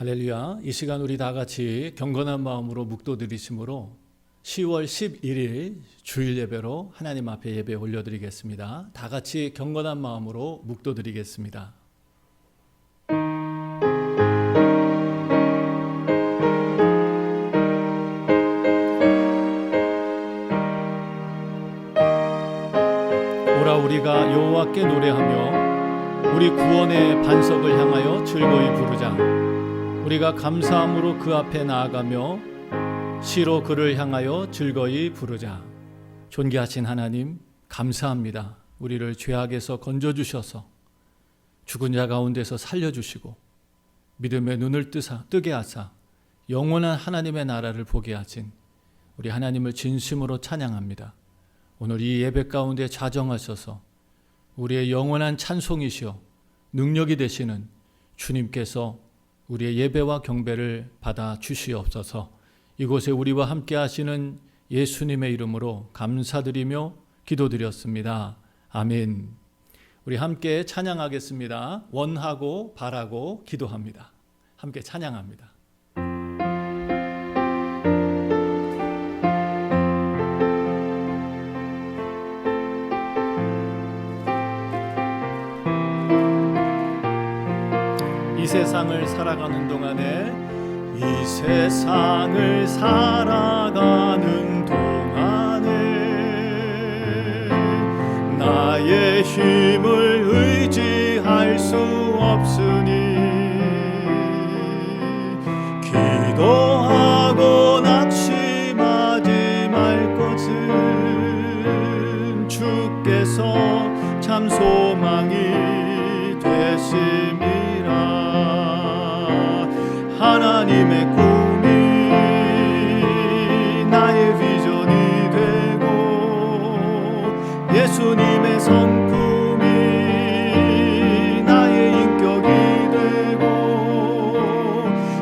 할렐루야. 이 시간 우리 다 같이 경건한 마음으로 묵도드리심으로 10월 11일 주일 예배로 하나님 앞에 예배 올려드리겠습니다. 다 같이 경건한 마음으로 묵도드리겠습니다. 오라 우리가 여호와께 노래하며 우리 구원의 반석을 향하여 즐거이 부르자. 우리가 감사함으로 그 앞에 나아가며 시로 그를 향하여 즐거이 부르자. 존귀하신 하나님 감사합니다. 우리를 죄악에서 건져주셔서 죽은 자 가운데서 살려주시고 믿음의 눈을 뜨게 하사 영원한 하나님의 나라를 보게 하신 우리 하나님을 진심으로 찬양합니다. 오늘 이 예배 가운데 좌정하셔서 우리의 영원한 찬송이시여 능력이 되시는 주님께서 우리의 예배와 경배를 받아 주시옵소서. 이곳에 우리와 함께 하시는 예수님의 이름으로 감사드리며 기도드렸습니다. 아멘. 우리 함께 찬양하겠습니다. 원하고 바라고 기도합니다. 함께 찬양합니다. 이 세상을 살아가는 동안에 이 세상을 살아가는 동안에 나의 힘을 의지할 수 없으니 기도하고 낙심하지 말 것은 주께서 참 소망이 되심이라. 하나님의 꿈이 나의 비전이 되고 예수님의 성품이 나의 인격이 되고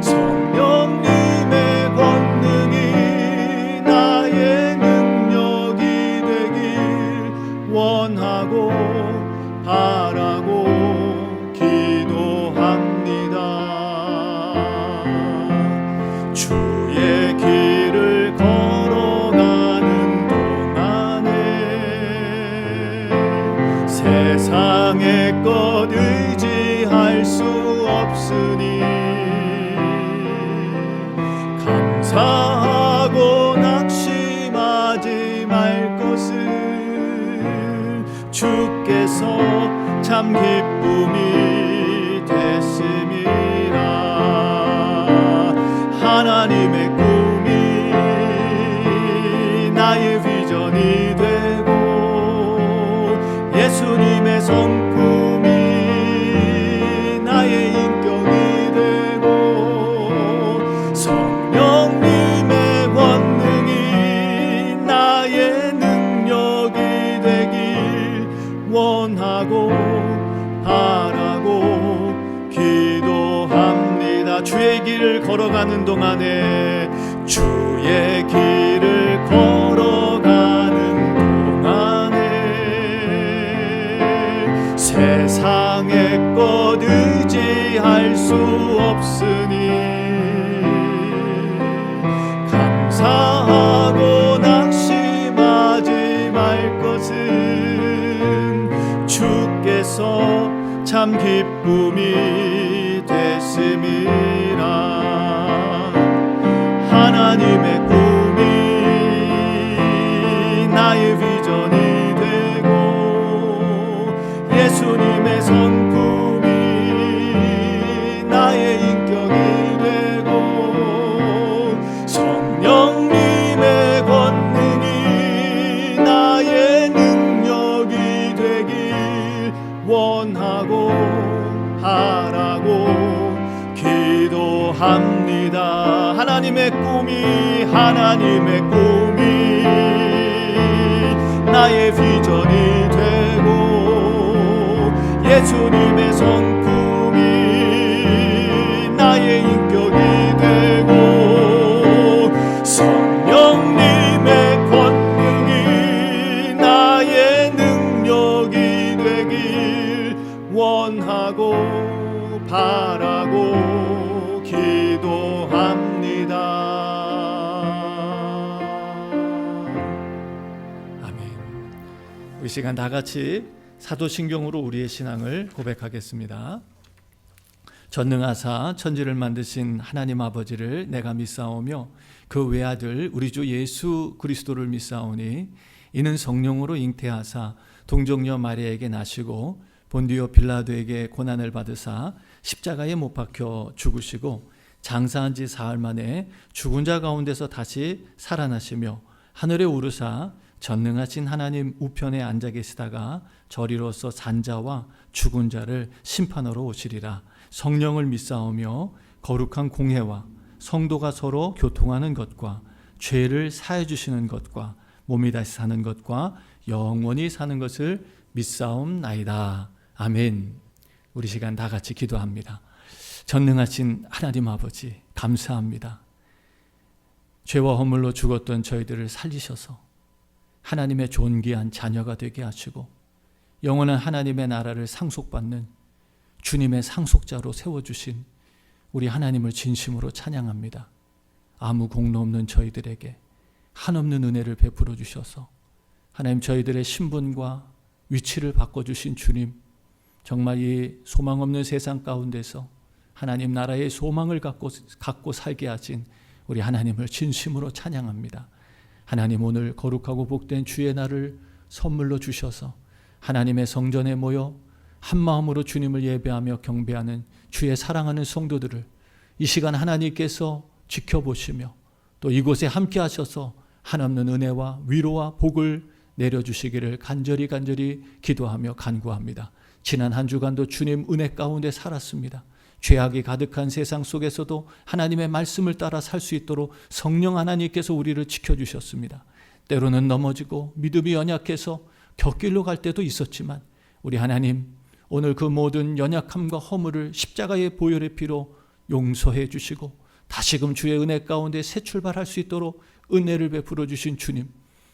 성령님의 권능이 나의 능력이 되길 원하고 바라고 주의 길을 걸어가는 동안에 세상의 것 의지할 수 없으니 감사하고 낙심하지 말 것을 주께서 참 기쁨이 되심이라. 하나님의 꿈이 나의 비전이 되고 예수님의 성품이 나의 인격이 되고 성령님의 권능이 나의 능력이 되길 원하고 바라고 기도합니다. 주의 길을 걸어가는 동안에 주의 길을 걸어가는 동안에 세상의 것 의지할 수 없으니 감사하고 낙심하지 말 것은 주께서 참 기쁨이 되심이라. 하나님의 꿈이 나의 비전이 되고 예수님의 성품이 나의 인격이 되고 성령님의 권능이 나의 능력이 되길 원하고 바라고 기도합니다. 하나님의 꿈이 나의 비전이 되고 예수님의 성품이 나의 인격이 되고 성령님의 권능이 나의 능력이 되길 원하고 바라고 기도합니다. 아멘. 이 시간 다 같이 사도신경으로 우리의 신앙을 고백하겠습니다. 전능하사 천지를 만드신 하나님 아버지를 내가 믿사오며 그 외아들 우리 주 예수 그리스도를 믿사오니 이는 성령으로 잉태하사 동정녀 마리아에게 나시고 본디오 빌라도에게 고난을 받으사 십자가에 못 박혀 죽으시고 장사한 지 사흘 만에 죽은 자 가운데서 다시 살아나시며 하늘에 오르사 전능하신 하나님 우편에 앉아 계시다가 저리로서 산자와 죽은 자를 심판하러 오시리라. 성령을 믿사오며 거룩한 공회와 성도가 서로 교통하는 것과 죄를 사해 주시는 것과 몸이 다시 사는 것과 영원히 사는 것을 믿사옵나이다. 아멘. 우리 시간 다 같이 기도합니다. 전능하신 하나님 아버지 감사합니다. 죄와 허물로 죽었던 저희들을 살리셔서 하나님의 존귀한 자녀가 되게 하시고 영원한 하나님의 나라를 상속받는 주님의 상속자로 세워주신 우리 하나님을 진심으로 찬양합니다. 아무 공로 없는 저희들에게 한없는 은혜를 베풀어 주셔서 하나님 저희들의 신분과 위치를 바꿔주신 주님, 정말 이 소망 없는 세상 가운데서 하나님 나라의 소망을 갖고 살게 하신 우리 하나님을 진심으로 찬양합니다. 하나님 오늘 거룩하고 복된 주의 날을 선물로 주셔서 하나님의 성전에 모여 한 마음으로 주님을 예배하며 경배하는 주의 사랑하는 성도들을 이 시간 하나님께서 지켜보시며 또 이곳에 함께 하셔서 한없는 은혜와 위로와 복을 내려주시기를 간절히 기도하며 간구합니다. 지난 한 주간도 주님 은혜 가운데 살았습니다. 죄악이 가득한 세상 속에서도 하나님의 말씀을 따라 살 수 있도록 성령 하나님께서 우리를 지켜주셨습니다. 때로는 넘어지고 믿음이 연약해서 곁길로 갈 때도 있었지만 우리 하나님 오늘 그 모든 연약함과 허물을 십자가의 보혈의 피로 용서해 주시고 다시금 주의 은혜 가운데 새 출발할 수 있도록 은혜를 베풀어 주신 주님,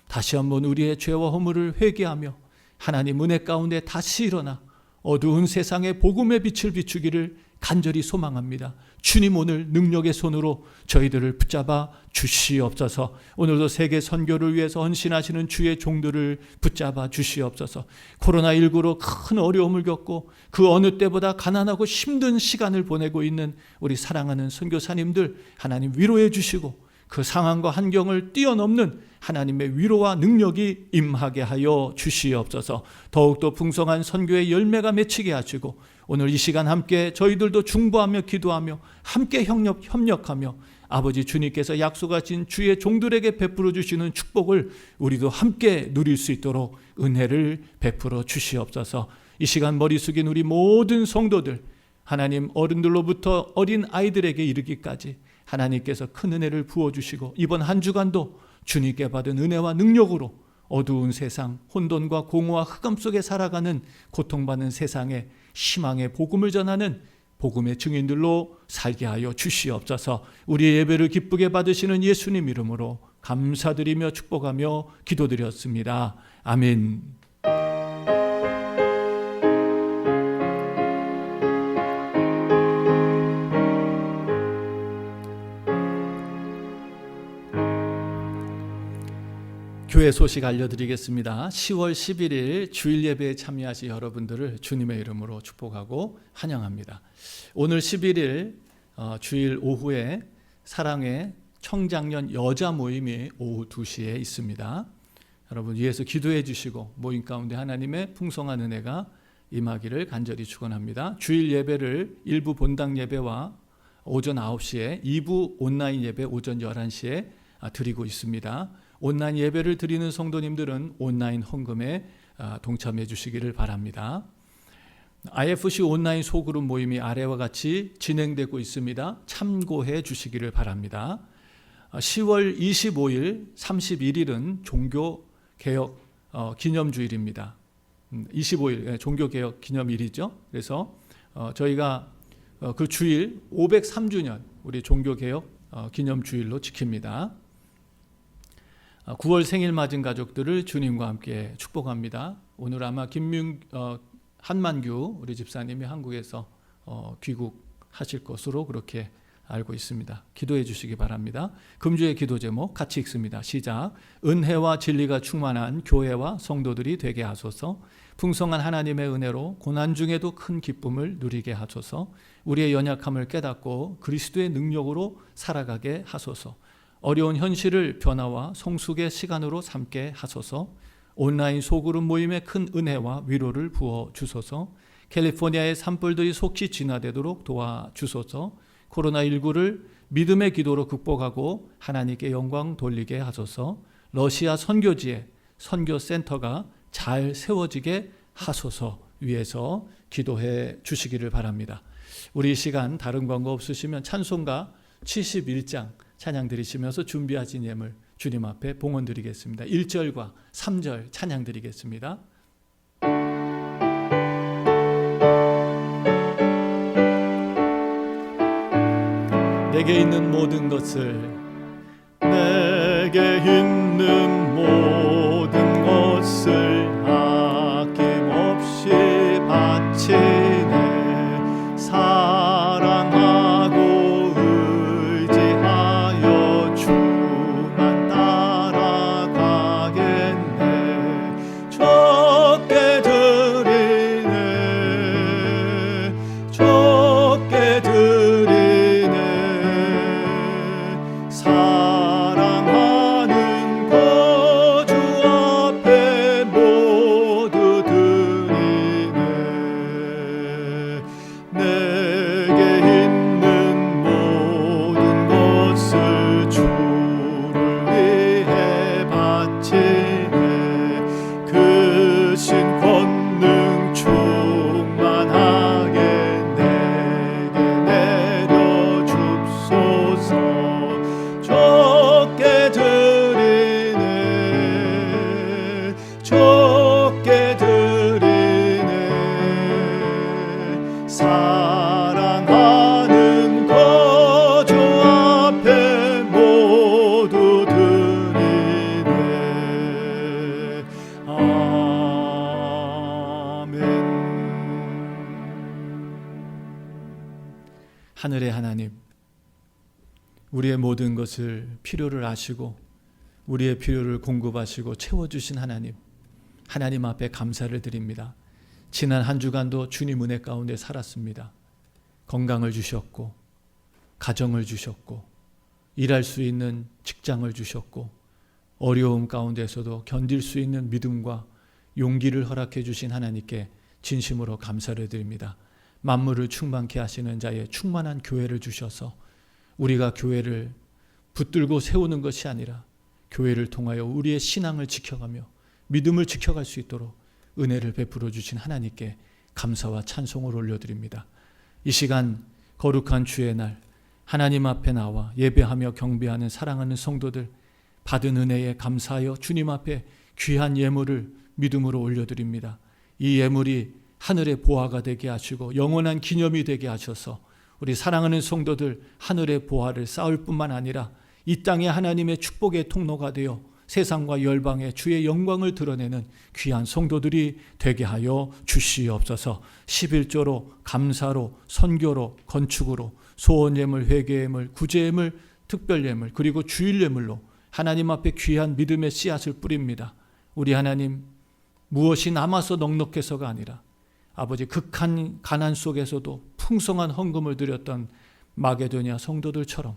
다시 한번 우리의 죄와 허물을 회개하며 하나님 은혜 가운데 다시 일어나 어두운 세상에 복음의 빛을 비추기를 간절히 소망합니다. 주님 오늘 능력의 손으로 저희들을 붙잡아 주시옵소서. 오늘도 세계 선교를 위해서 헌신하시는 주의 종들을 붙잡아 주시옵소서. 코로나19로 큰 어려움을 겪고 그 어느 때보다 가난하고 힘든 시간을 보내고 있는 우리 사랑하는 선교사님들 하나님 위로해 주시고 그 상황과 환경을 뛰어넘는 하나님의 위로와 능력이 임하게 하여 주시옵소서. 더욱더 풍성한 선교의 열매가 맺히게 하시고 오늘 이 시간 함께 저희들도 중보하며 기도하며 함께 협력하며 아버지 주님께서 약속하신 주의 종들에게 베풀어 주시는 축복을 우리도 함께 누릴 수 있도록 은혜를 베풀어 주시옵소서. 이 시간 머리 숙인 우리 모든 성도들 하나님 어른들로부터 어린 아이들에게 이르기까지 하나님께서 큰 은혜를 부어주시고 이번 한 주간도 주님께 받은 은혜와 능력으로 어두운 세상, 혼돈과 공허와 흑암 속에 살아가는 고통받는 세상에 희망의 복음을 전하는 복음의 증인들로 살게 하여 주시옵소서. 우리의 예배를 기쁘게 받으시는 예수님 이름으로 감사드리며 축복하며 기도드렸습니다. 아멘. 교회 소식 알려드리겠습니다. 10월 11일 주일 예배에 참여하신 여러분들을 주님의 이름으로 축복하고 환영합니다. 오늘 11일 주일 오후에 사랑의 청장년 여자 모임이 오후 2시에 있습니다. 여러분 위에서 기도해 주시고 모임 가운데 하나님의 풍성한 은혜가 임하기를 간절히 축원합니다. 주일 예배를 일부 본당 예배와 오전 9시에 2부 온라인 예배 오전 11시에 드리고 있습니다. 온라인 예배를 드리는 성도님들은 온라인 헌금에 동참해 주시기를 바랍니다. IFC 온라인 소그룹 모임이 아래와 같이 진행되고 있습니다. 참고해 주시기를 바랍니다. 10월 25일, 31일은 종교개혁 기념주일입니다. 25일 종교개혁 기념일이죠. 그래서 저희가 그 주일 503주년 우리 종교개혁 기념주일로 지킵니다. 9월 생일 맞은 가족들을 주님과 함께 축복합니다. 오늘 아마 한만규 우리 집사님이 한국에서 귀국하실 것으로 그렇게 알고 있습니다. 기도해 주시기 바랍니다. 금주의 기도 제목 같이 읽습니다. 시작. 은혜와 진리가 충만한 교회와 성도들이 되게 하소서. 풍성한 하나님의 은혜로 고난 중에도 큰 기쁨을 누리게 하소서. 우리의 연약함을 깨닫고 그리스도의 능력으로 살아가게 하소서. 어려운 현실을 변화와 성숙의 시간으로 삼게 하소서. 온라인 소그룹 모임의 큰 은혜와 위로를 부어 주소서. 캘리포니아의 산불들이 속히 진화되도록 도와주소서. 코로나19를 믿음의 기도로 극복하고 하나님께 영광 돌리게 하소서. 러시아 선교지에 선교센터가 잘 세워지게 하소서 위해서 기도해 주시기를 바랍니다. 우리 이 시간 다른 광고 없으시면 찬송가 71장 찬양 드리시면서 준비하신 예물 주님 앞에 봉헌 드리겠습니다. 1절과 3절 찬양 드리겠습니다. 내게 있는 모든 것을 내게 있는 모든 것을 아낌없이 바치네. 사랑하고 의지하여 주만 따라가겠네. 적게 드리네. 적게 드리네. 사랑하는 거주 앞에 모두 드리네. 내게 있는 모든 것을 주를 위해 바치네. 그 신 권능 충만하게 내게 내려 줍소서. 적게 드리네. 적게 드리네. 사랑하는 거주 앞에 모두 드리네. 아멘. 하늘의 하나님, 우리의 모든 것을 필요를 아시고 우리의 필요를 공급하시고 채워주신 하나님 앞에 감사를 드립니다. 지난 한 주간도 주님 은혜 가운데 살았습니다. 건강을 주셨고 가정을 주셨고 일할 수 있는 직장을 주셨고 어려움 가운데서도 견딜 수 있는 믿음과 용기를 허락해 주신 하나님께 진심으로 감사를 드립니다. 만물을 충만케 하시는 자의 충만한 교회를 주셔서 우리가 교회를 붙들고 세우는 것이 아니라 교회를 통하여 우리의 신앙을 지켜가며 믿음을 지켜갈 수 있도록 은혜를 베풀어 주신 하나님께 감사와 찬송을 올려드립니다. 이 시간 거룩한 주의 날 하나님 앞에 나와 예배하며 경배하는 사랑하는 성도들 받은 은혜에 감사하여 주님 앞에 귀한 예물을 믿음으로 올려드립니다. 이 예물이 하늘의 보화가 되게 하시고 영원한 기념이 되게 하셔서 우리 사랑하는 성도들 하늘의 보화를 쌓을 뿐만 아니라 이 땅에 하나님의 축복의 통로가 되어 세상과 열방에 주의 영광을 드러내는 귀한 성도들이 되게 하여 주시옵소서. 11조로 감사로 선교로 건축으로 소원예물 회개예물 구제예물 특별예물 그리고 주일예물로 하나님 앞에 귀한 믿음의 씨앗을 뿌립니다. 우리 하나님 무엇이 남아서 넉넉해서가 아니라 아버지 극한 가난 속에서도 풍성한 헌금을 드렸던 마게도냐 성도들처럼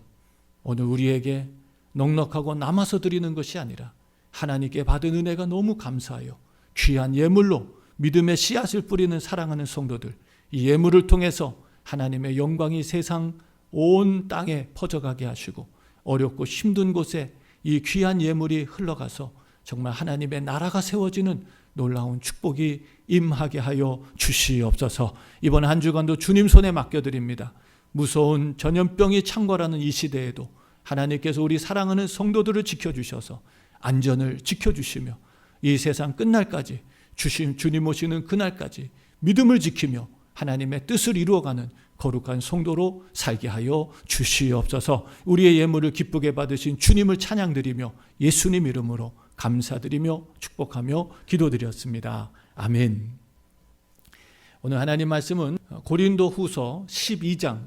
오늘 우리에게 넉넉하고 남아서 드리는 것이 아니라 하나님께 받은 은혜가 너무 감사하여 귀한 예물로 믿음의 씨앗을 뿌리는 사랑하는 성도들 이 예물을 통해서 하나님의 영광이 세상 온 땅에 퍼져가게 하시고 어렵고 힘든 곳에 이 귀한 예물이 흘러가서 정말 하나님의 나라가 세워지는 놀라운 축복이 임하게 하여 주시옵소서. 이번 한 주간도 주님 손에 맡겨드립니다. 무서운 전염병이 창궐하는 이 시대에도 하나님께서 우리 사랑하는 성도들을 지켜주셔서 안전을 지켜주시며 이 세상 끝날까지 주님 오시는 그날까지 믿음을 지키며 하나님의 뜻을 이루어가는 거룩한 성도로 살게 하여 주시옵소서. 우리의 예물을 기쁘게 받으신 주님을 찬양드리며 예수님 이름으로 감사드리며 축복하며 기도드렸습니다. 아멘. 오늘 하나님 말씀은 고린도 후서 12장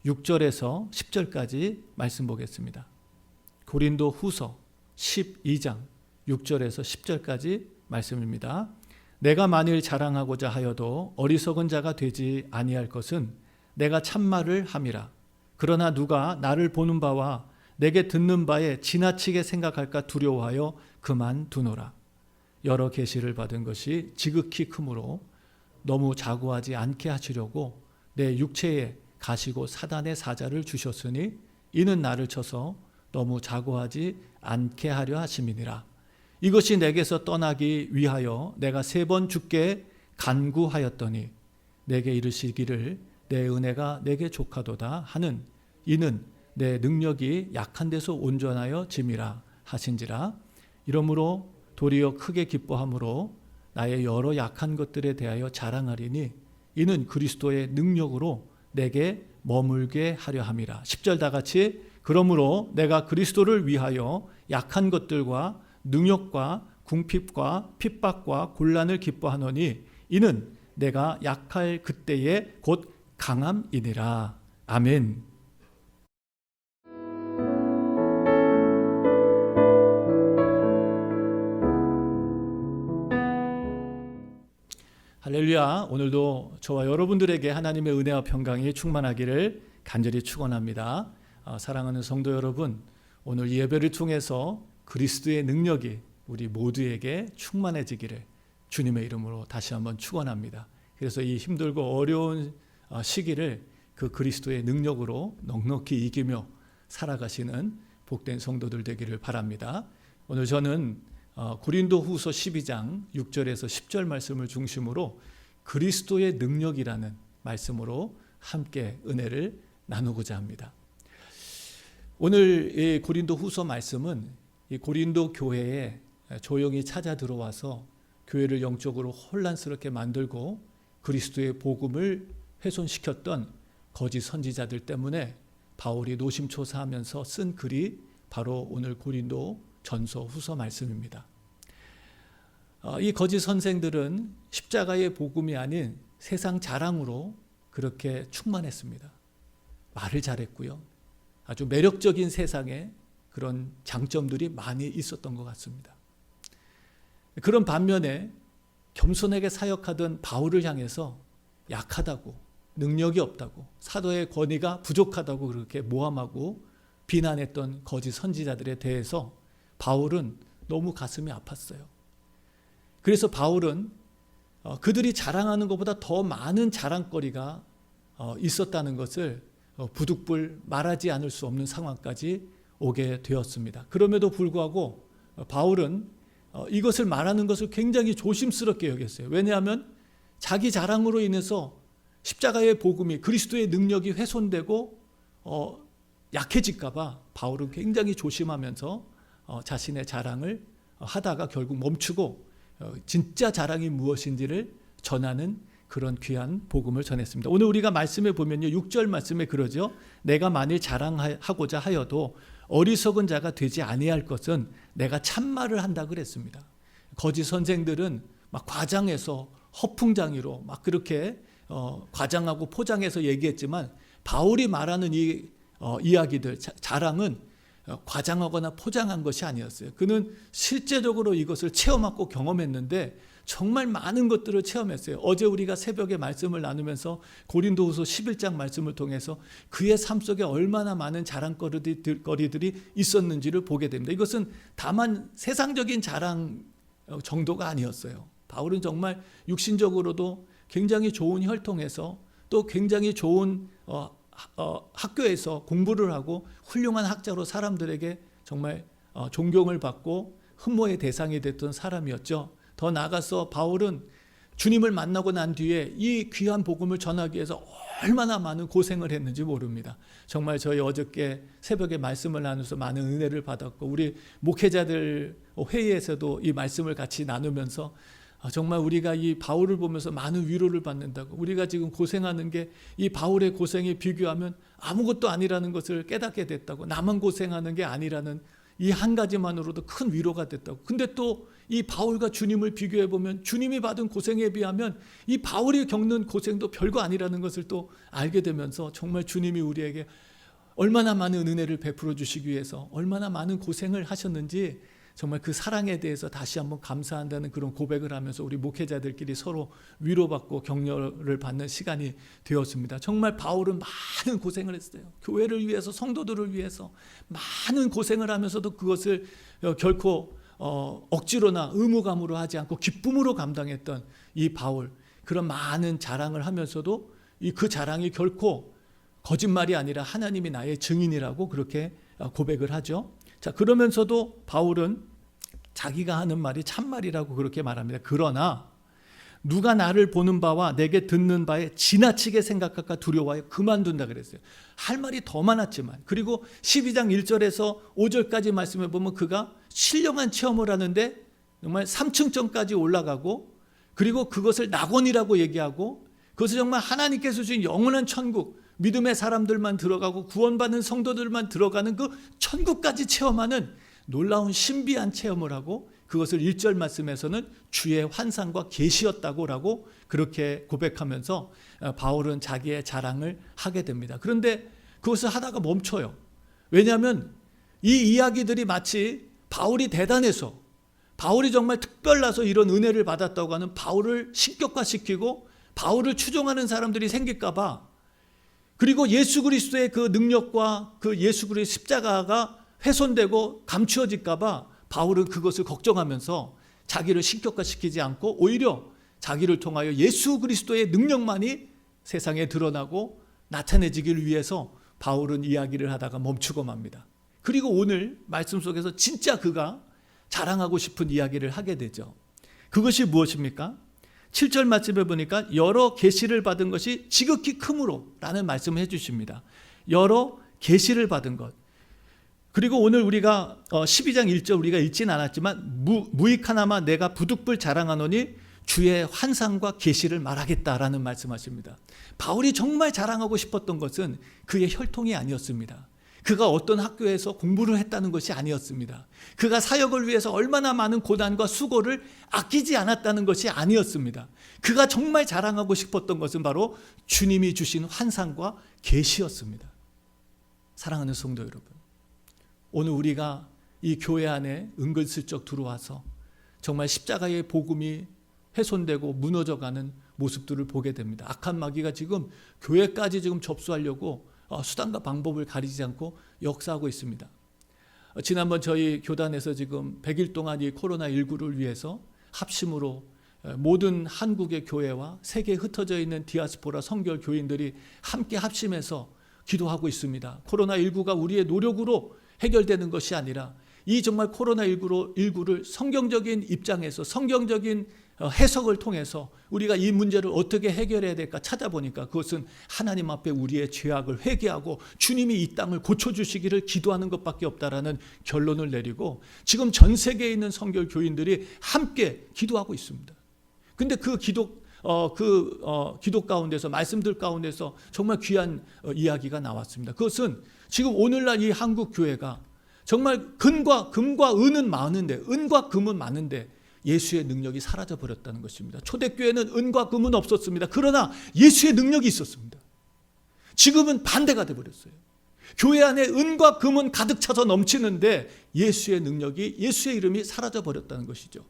6절에서 10절까지 말씀 보겠습니다. 고린도 후서 12장 6절에서 10절까지 말씀입니다. 내가 만일 자랑하고자 하여도 어리석은 자가 되지 아니할 것은 내가 참말을 함이라. 그러나 누가 나를 보는 바와 내게 듣는 바에 지나치게 생각할까 두려워하여 그만두노라. 여러 계시를 받은 것이 지극히 크므로 너무 자고하지 않게 하시려고 내 육체에 가시고 사단의 사자를 주셨으니 이는 나를 쳐서 너무 자고하지 않게 하려 하심이니라. 이것이 내게서 떠나기 위하여 내가 3번 주께 간구하였더니 내게 이르시기를 내 은혜가 내게 족하도다 하는 이는 내 능력이 약한 데서 온전하여 짐이라 하신지라. 이러므로 도리어 크게 기뻐함으로 나의 여러 약한 것들에 대하여 자랑하리니 이는 그리스도의 능력으로 내게 머물게 하려 함이라. 10절 다 같이 그러므로 내가 그리스도를 위하여 약한 것들과 능욕과 궁핍과 핍박과 곤란을 기뻐하노니 이는 내가 약할 그때에 곧 강함이니라. 아멘. 할렐루야. 오늘도 저와 여러분들에게 하나님의 은혜와 평강이 충만하기를 간절히 축원합니다. 사랑하는 성도 여러분, 오늘 예배를 통해서 그리스도의 능력이 우리 모두에게 충만해지기를 주님의 이름으로 다시 한번 축원합니다. 그래서 이 힘들고 어려운 시기를 그 그리스도의 능력으로 넉넉히 이기며 살아가시는 복된 성도들 되기를 바랍니다. 오늘 저는 고린도 후서 12장 6절에서 10절 말씀을 중심으로 그리스도의 능력이라는 말씀으로 함께 은혜를 나누고자 합니다. 오늘 이 고린도 후서 말씀은 이 고린도 교회에 조용히 찾아 들어와서 교회를 영적으로 혼란스럽게 만들고 그리스도의 복음을 훼손시켰던 거짓 선지자들 때문에 바울이 노심초사하면서 쓴 글이 바로 오늘 고린도 전서 후서 말씀입니다. 이 거짓 선생들은 십자가의 복음이 아닌 세상 자랑으로 그렇게 충만했습니다. 말을 잘했고요. 아주 매력적인 세상에 그런 장점들이 많이 있었던 것 같습니다. 그런 반면에 겸손하게 사역하던 바울을 향해서 약하다고, 능력이 없다고, 사도의 권위가 부족하다고 그렇게 모함하고 비난했던 거짓 선지자들에 대해서 바울은 너무 가슴이 아팠어요. 그래서 바울은 그들이 자랑하는 것보다 더 많은 자랑거리가 있었다는 것을 부득불 말하지 않을 수 없는 상황까지 오게 되었습니다. 그럼에도 불구하고 바울은 이것을 말하는 것을 굉장히 조심스럽게 여겼어요. 왜냐하면 자기 자랑으로 인해서 십자가의 복음이 그리스도의 능력이 훼손되고 약해질까 봐 바울은 굉장히 조심하면서 자신의 자랑을 하다가 결국 멈추고 진짜 자랑이 무엇인지를 전하는 그런 귀한 복음을 전했습니다. 오늘 우리가 말씀에 보면요, 6절 말씀에 그러죠. 내가 만일 자랑하고자 하여도 어리석은 자가 되지 아니할 것은 내가 참말을 한다 그랬습니다. 거짓 선생들은 막 과장해서 허풍장의로 막 그렇게 과장하고 포장해서 얘기했지만 바울이 말하는 이 이야기들, 자랑은 과장하거나 포장한 것이 아니었어요. 그는 실제적으로 이것을 체험하고 경험했는데 정말 많은 것들을 체험했어요. 어제 우리가 새벽에 말씀을 나누면서 고린도후서 11장 말씀을 통해서 그의 삶 속에 얼마나 많은 자랑거리들이 있었는지를 보게 됩니다. 이것은 다만 세상적인 자랑 정도가 아니었어요. 바울은 정말 육신적으로도 굉장히 좋은 혈통에서 또 굉장히 좋은 학교에서 공부를 하고 훌륭한 학자로 사람들에게 정말 존경을 받고 흠모의 대상이 됐던 사람이었죠. 더 나아가서 바울은 주님을 만나고 난 뒤에 이 귀한 복음을 전하기 위해서 얼마나 많은 고생을 했는지 모릅니다. 정말 저희 어저께 새벽에 말씀을 나누면서 많은 은혜를 받았고 우리 목회자들 회의에서도 이 말씀을 같이 나누면서 정말 우리가 이 바울을 보면서 많은 위로를 받는다고, 우리가 지금 고생하는 게 이 바울의 고생에 비교하면 아무것도 아니라는 것을 깨닫게 됐다고, 나만 고생하는 게 아니라는 이 한 가지만으로도 큰 위로가 됐다고. 근데 또 이 바울과 주님을 비교해 보면 주님이 받은 고생에 비하면 이 바울이 겪는 고생도 별거 아니라는 것을 또 알게 되면서 정말 주님이 우리에게 얼마나 많은 은혜를 베풀어 주시기 위해서 얼마나 많은 고생을 하셨는지 정말 그 사랑에 대해서 다시 한번 감사한다는 그런 고백을 하면서 우리 목회자들끼리 서로 위로받고 격려를 받는 시간이 되었습니다. 정말 바울은 많은 고생을 했어요. 교회를 위해서, 성도들을 위해서 많은 고생을 하면서도 그것을 결코 억지로나 의무감으로 하지 않고 기쁨으로 감당했던 이 바울, 그런 많은 자랑을 하면서도 그 자랑이 결코 거짓말이 아니라 하나님이 나의 증인이라고 그렇게 고백을 하죠. 자, 그러면서도 바울은 자기가 하는 말이 참말이라고 그렇게 말합니다. 그러나 누가 나를 보는 바와 내게 듣는 바에 지나치게 생각할까 두려워하여 그만둔다 그랬어요. 할 말이 더 많았지만, 그리고 12장 1절에서 5절까지 말씀해 보면 그가 신령한 체험을 하는데 정말 3층전까지 올라가고, 그리고 그것을 낙원이라고 얘기하고, 그것을 정말 하나님께서 주신 영원한 천국, 믿음의 사람들만 들어가고 구원받는 성도들만 들어가는 그 천국까지 체험하는 놀라운 신비한 체험을 하고, 그것을 1절 말씀에서는 주의 환상과 계시였다고 그렇게 고백하면서 바울은 자기의 자랑을 하게 됩니다. 그런데 그것을 하다가 멈춰요. 왜냐하면 이 이야기들이 마치 바울이 대단해서, 바울이 정말 특별나서 이런 은혜를 받았다고 하는 바울을 신격화시키고 바울을 추종하는 사람들이 생길까 봐, 그리고 예수 그리스도의 그 능력과 그 예수 그리스도의 십자가가 훼손되고 감추어질까 봐 바울은 그것을 걱정하면서 자기를 신격화시키지 않고 오히려 자기를 통하여 예수 그리스도의 능력만이 세상에 드러나고 나타내지기를 위해서 바울은 이야기를 하다가 멈추고 맙니다. 그리고 오늘 말씀 속에서 진짜 그가 자랑하고 싶은 이야기를 하게 되죠. 그것이 무엇입니까? 7절 말씀에 보니까 여러 계시를 받은 것이 지극히 크므로 라는 말씀을 해주십니다. 여러 계시를 받은 것. 그리고 오늘 우리가 12장 1절 우리가 읽진 않았지만 무익하나마 내가 부득불 자랑하노니 주의 환상과 계시를 말하겠다라는 말씀하십니다. 바울이 정말 자랑하고 싶었던 것은 그의 혈통이 아니었습니다. 그가 어떤 학교에서 공부를 했다는 것이 아니었습니다. 그가 사역을 위해서 얼마나 많은 고난과 수고를 아끼지 않았다는 것이 아니었습니다. 그가 정말 자랑하고 싶었던 것은 바로 주님이 주신 환상과 계시였습니다. 사랑하는 성도 여러분, 오늘 우리가 이 교회 안에 은근슬쩍 들어와서 정말 십자가의 복음이 훼손되고 무너져가는 모습들을 보게 됩니다. 악한 마귀가 지금 교회까지 지금 접수하려고 수단과 방법을 가리지 않고 역사하고 있습니다. 지난번 저희 교단에서 지금 100일 동안 이 코로나19를 위해서 합심으로 모든 한국의 교회와 세계에 흩어져 있는 디아스포라 선결 교인들이 함께 합심해서 기도하고 있습니다. 코로나19가 우리의 노력으로 해결되는 것이 아니라 이 정말 코로나19를 성경적인 입장에서 성경적인 해석을 통해서 우리가 이 문제를 어떻게 해결해야 될까 찾아보니까 그것은 하나님 앞에 우리의 죄악을 회개하고 주님이 이 땅을 고쳐주시기를 기도하는 것밖에 없다라는 결론을 내리고 지금 전 세계에 있는 선결 교인들이 함께 기도하고 있습니다. 근데 그 기도 가운데서 말씀들 가운데서 정말 귀한 이야기가 나왔습니다. 그것은 지금 오늘날 이 한국 교회가 정말 금과 은은 많은데, 은과 금은 많은데 예수의 능력이 사라져 버렸다는 것입니다. 초대교회는 은과 금은 없었습니다. 그러나 예수의 능력이 있었습니다. 지금은 반대가 되어버렸어요. 교회 안에 은과 금은 가득 차서 넘치는데 예수의 능력이, 예수의 이름이 사라져 버렸다는 것이죠.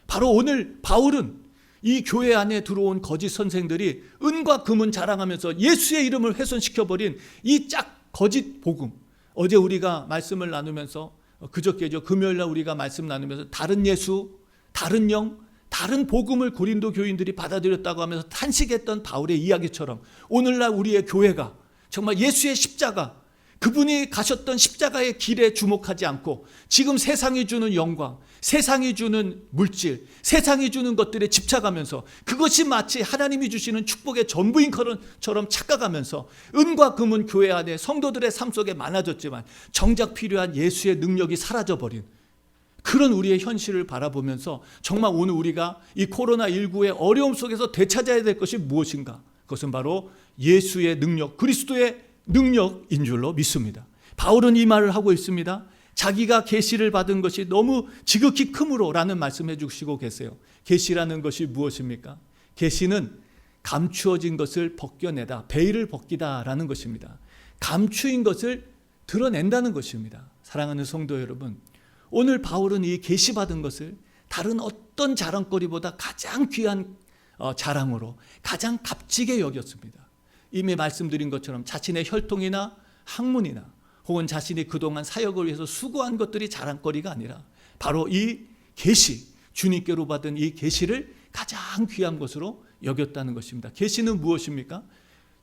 바로 오늘 바울은 이 교회 안에 들어온 거짓 선생들이 은과 금은 자랑하면서 예수의 이름을 훼손시켜버린 이 거짓 복음, 어제 우리가 말씀을 나누면서 그저께죠. 금요일날 우리가 말씀 나누면서 다른 예수, 다른 영, 다른 복음을 고린도 교인들이 받아들였다고 하면서 탄식했던 바울의 이야기처럼 오늘날 우리의 교회가 정말 예수의 십자가, 그분이 가셨던 십자가의 길에 주목하지 않고 지금 세상이 주는 영광, 세상이 주는 물질, 세상이 주는 것들에 집착하면서 그것이 마치 하나님이 주시는 축복의 전부인 것처럼 착각하면서 은과 금은 교회 안에 성도들의 삶 속에 많아졌지만 정작 필요한 예수의 능력이 사라져버린 그런 우리의 현실을 바라보면서 정말 오늘 우리가 이 코로나19의 어려움 속에서 되찾아야 될 것이 무엇인가? 그것은 바로 예수의 능력, 그리스도의 능력인 줄로 믿습니다. 바울은 이 말을 하고 있습니다. 자기가 계시를 받은 것이 너무 지극히 크므로 라는 말씀해 주시고 계세요. 계시라는 것이 무엇입니까? 계시는 감추어진 것을 벗겨내다, 베일을 벗기다라는 것입니다. 감추인 것을 드러낸다는 것입니다. 사랑하는 성도 여러분, 오늘 바울은 이 계시받은 것을 다른 어떤 자랑거리보다 가장 귀한 자랑으로, 가장 값지게 여겼습니다. 이미 말씀드린 것처럼 자신의 혈통이나 학문이나 혹은 자신이 그동안 사역을 위해서 수고한 것들이 자랑거리가 아니라 바로 이 계시, 주님께로 받은 이 계시를 가장 귀한 것으로 여겼다는 것입니다. 계시는 무엇입니까?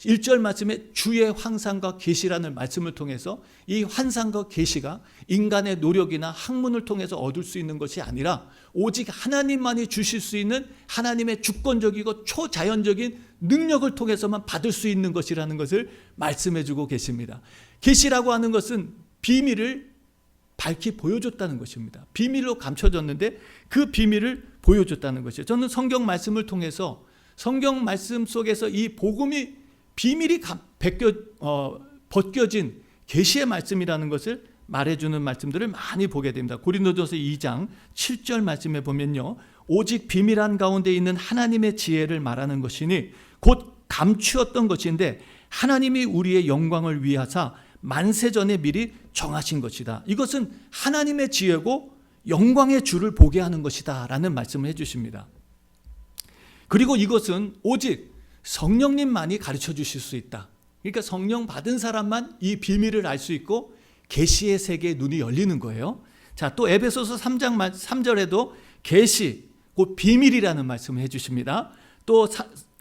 1절 말씀에 주의 환상과 계시라는 말씀을 통해서 이 환상과 계시가 인간의 노력이나 학문을 통해서 얻을 수 있는 것이 아니라 오직 하나님만이 주실 수 있는 하나님의 주권적이고 초자연적인 능력을 통해서만 받을 수 있는 것이라는 것을 말씀해 주고 계십니다. 계시라고 하는 것은 비밀을 밝히 보여줬다는 것입니다. 비밀로 감춰졌는데 그 비밀을 보여줬다는 것이죠. 저는 성경 말씀을 통해서 성경 말씀 속에서 이 복음이 비밀이 벗겨진 계시의 말씀이라는 것을 말해주는 말씀들을 많이 보게 됩니다. 고린도전서 2장 7절 말씀에 보면요, 오직 비밀한 가운데 있는 하나님의 지혜를 말하는 것이니 곧 감추었던 것인데 하나님이 우리의 영광을 위하사 만세전에 미리 정하신 것이다. 이것은 하나님의 지혜고 영광의 주를 보게 하는 것이다 라는 말씀을 해주십니다. 그리고 이것은 오직 성령님만이 가르쳐 주실 수 있다. 그러니까 성령 받은 사람만 이 비밀을 알 수 있고 계시의 세계의 눈이 열리는 거예요. 자, 또 에베소서 3장 3절에도 계시, 곧 비밀이라는 말씀을 해주십니다. 또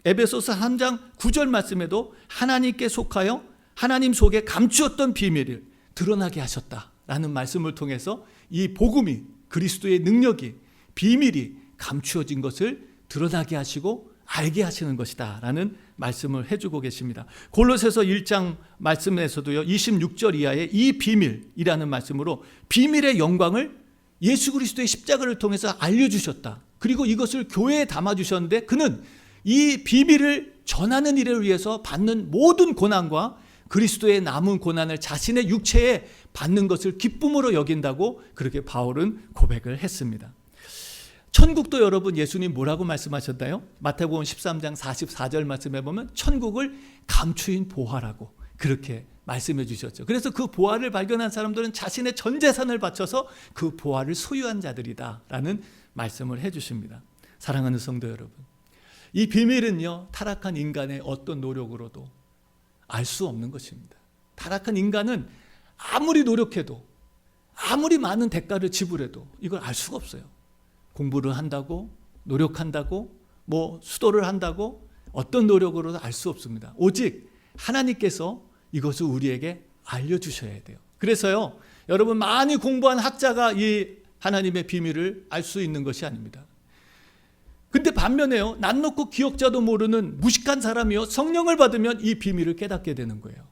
에베소서 3장 9절 말씀에도 하나님께 속하여 하나님 속에 감추었던 비밀을 드러나게 하셨다라는 말씀을 통해서 이 복음이, 그리스도의 능력이, 비밀이 감추어진 것을 드러나게 하시고 알게 하시는 것이다 라는 말씀을 해주고 계십니다. 골로새서 1장 말씀에서도요, 26절 이하에 이 비밀이라는 말씀으로 비밀의 영광을 예수 그리스도의 십자가를 통해서 알려주셨다. 그리고 이것을 교회에 담아주셨는데 그는 이 비밀을 전하는 일을 위해서 받는 모든 고난과 그리스도의 남은 고난을 자신의 육체에 받는 것을 기쁨으로 여긴다고 그렇게 바울은 고백을 했습니다. 천국도 여러분 예수님 뭐라고 말씀하셨나요? 마태복음 13장 44절 말씀해 보면 천국을 감추인 보화라고 그렇게 말씀해 주셨죠. 그래서 그 보화를 발견한 사람들은 자신의 전 재산을 바쳐서 그 보화를 소유한 자들이다 라는 말씀을 해 주십니다. 사랑하는 성도 여러분, 이 비밀은요, 타락한 인간의 어떤 노력으로도 알 수 없는 것입니다. 타락한 인간은 아무리 노력해도, 아무리 많은 대가를 지불해도 이걸 알 수가 없어요. 공부를 한다고, 노력한다고, 수도를 한다고 어떤 노력으로도 알 수 없습니다. 오직 하나님께서 이것을 우리에게 알려주셔야 돼요. 그래서요, 여러분 많이 공부한 학자가 이 하나님의 비밀을 알 수 있는 것이 아닙니다. 근데 반면에요, 낯 놓고 기억자도 모르는 무식한 사람이요, 성령을 받으면 이 비밀을 깨닫게 되는 거예요.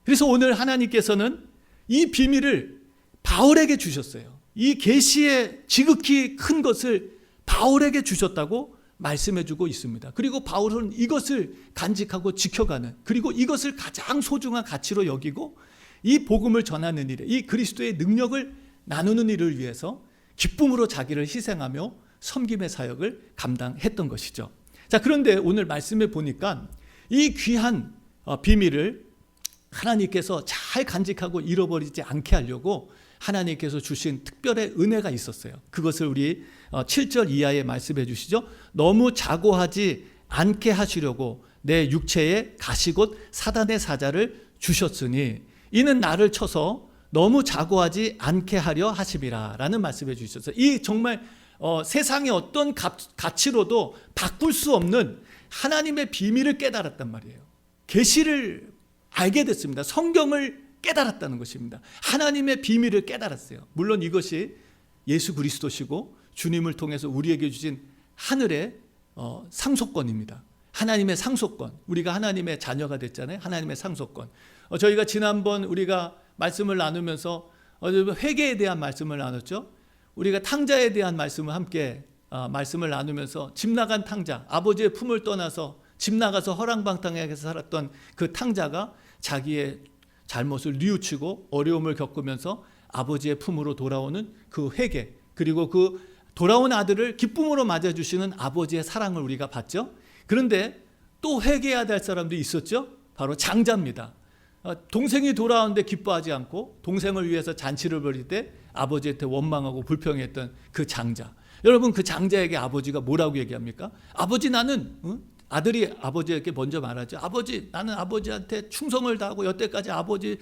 그래서 오늘 하나님께서는 이 비밀을 바울에게 주셨어요. 이 계시의 지극히 큰 것을 바울에게 주셨다고 말씀해주고 있습니다. 그리고 바울은 이것을 간직하고 지켜가는, 그리고 이것을 가장 소중한 가치로 여기고 이 복음을 전하는 일에, 이 그리스도의 능력을 나누는 일을 위해서 기쁨으로 자기를 희생하며 섬김의 사역을 감당했던 것이죠. 자, 그런데 오늘 말씀에 보니까 이 귀한 비밀을 하나님께서 잘 간직하고 잃어버리지 않게 하려고 하나님께서 주신 특별의 은혜가 있었어요. 그것을 우리 7절 이하에 말씀해 주시죠. 너무 자고하지 않게 하시려고 내 육체에 가시곧 사단의 사자를 주셨으니 이는 나를 쳐서 너무 자고하지 않게 하려 하심이라 라는 말씀해 주셨어요. 이 정말 세상의 어떤 가치로도 바꿀 수 없는 하나님의 비밀을 깨달았단 말이에요. 계시를 알게 됐습니다. 성경을 깨달았다는 것입니다. 하나님의 비밀을 깨달았어요. 물론 이것이 예수 그리스도시고 주님을 통해서 우리에게 주신 하늘의 상속권입니다. 하나님의 상속권. 우리가 하나님의 자녀가 됐잖아요. 하나님의 상속권. 저희가 지난번 우리가 말씀을 나누면서 회개에 대한 말씀을 나눴죠. 우리가 탕자에 대한 말씀을 함께 말씀을 나누면서 집 나간 탕자, 아버지의 품을 떠나서 집 나가서 허랑방탕하게 살았던 그 탕자가 자기의 잘못을 뉘우치고 어려움을 겪으면서 아버지의 품으로 돌아오는 그 회개, 그리고 그 돌아온 아들을 기쁨으로 맞아주시는 아버지의 사랑을 우리가 봤죠. 그런데 또 회개해야 될 사람도 있었죠. 바로 장자입니다. 동생이 돌아오는데 기뻐하지 않고 동생을 위해서 잔치를 벌일 때 아버지한테 원망하고 불평했던 그 장자. 여러분, 그 장자에게 아버지가 뭐라고 얘기합니까? 아버지, 나는 아들이 아버지에게 먼저 말하죠. 아버지, 나는 아버지한테 충성을 다하고 여태까지 아버지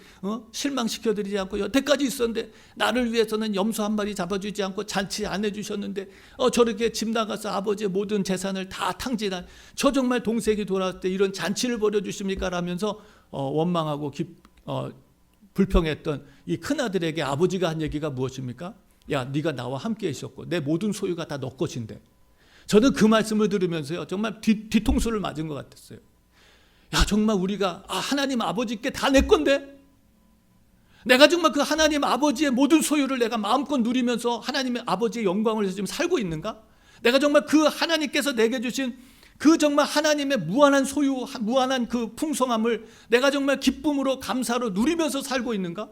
실망시켜드리지 않고 여태까지 있었는데 나를 위해서는 염소 한 마리 잡아주지 않고 잔치 안 해주셨는데 저렇게 집 나가서 아버지의 모든 재산을 다 탕진한 저 정말 동생이 돌아왔을 때 이런 잔치를 벌여주십니까? 라면서 원망하고 불평했던 이 큰아들에게 아버지가 한 얘기가 무엇입니까? 야, 네가 나와 함께 있었고 내 모든 소유가 다 너 것인데. 저는 그 말씀을 들으면서요, 정말 뒤통수를 맞은 것 같았어요. 야, 정말 우리가 하나님 아버지께 다 내 건데, 내가 정말 그 하나님 아버지의 모든 소유를 내가 마음껏 누리면서 하나님의 아버지의 영광을 위해서 지금 살고 있는가? 내가 정말 그 하나님께서 내게 주신 그 정말 하나님의 무한한 소유, 무한한 그 풍성함을 내가 정말 기쁨으로 감사로 누리면서 살고 있는가?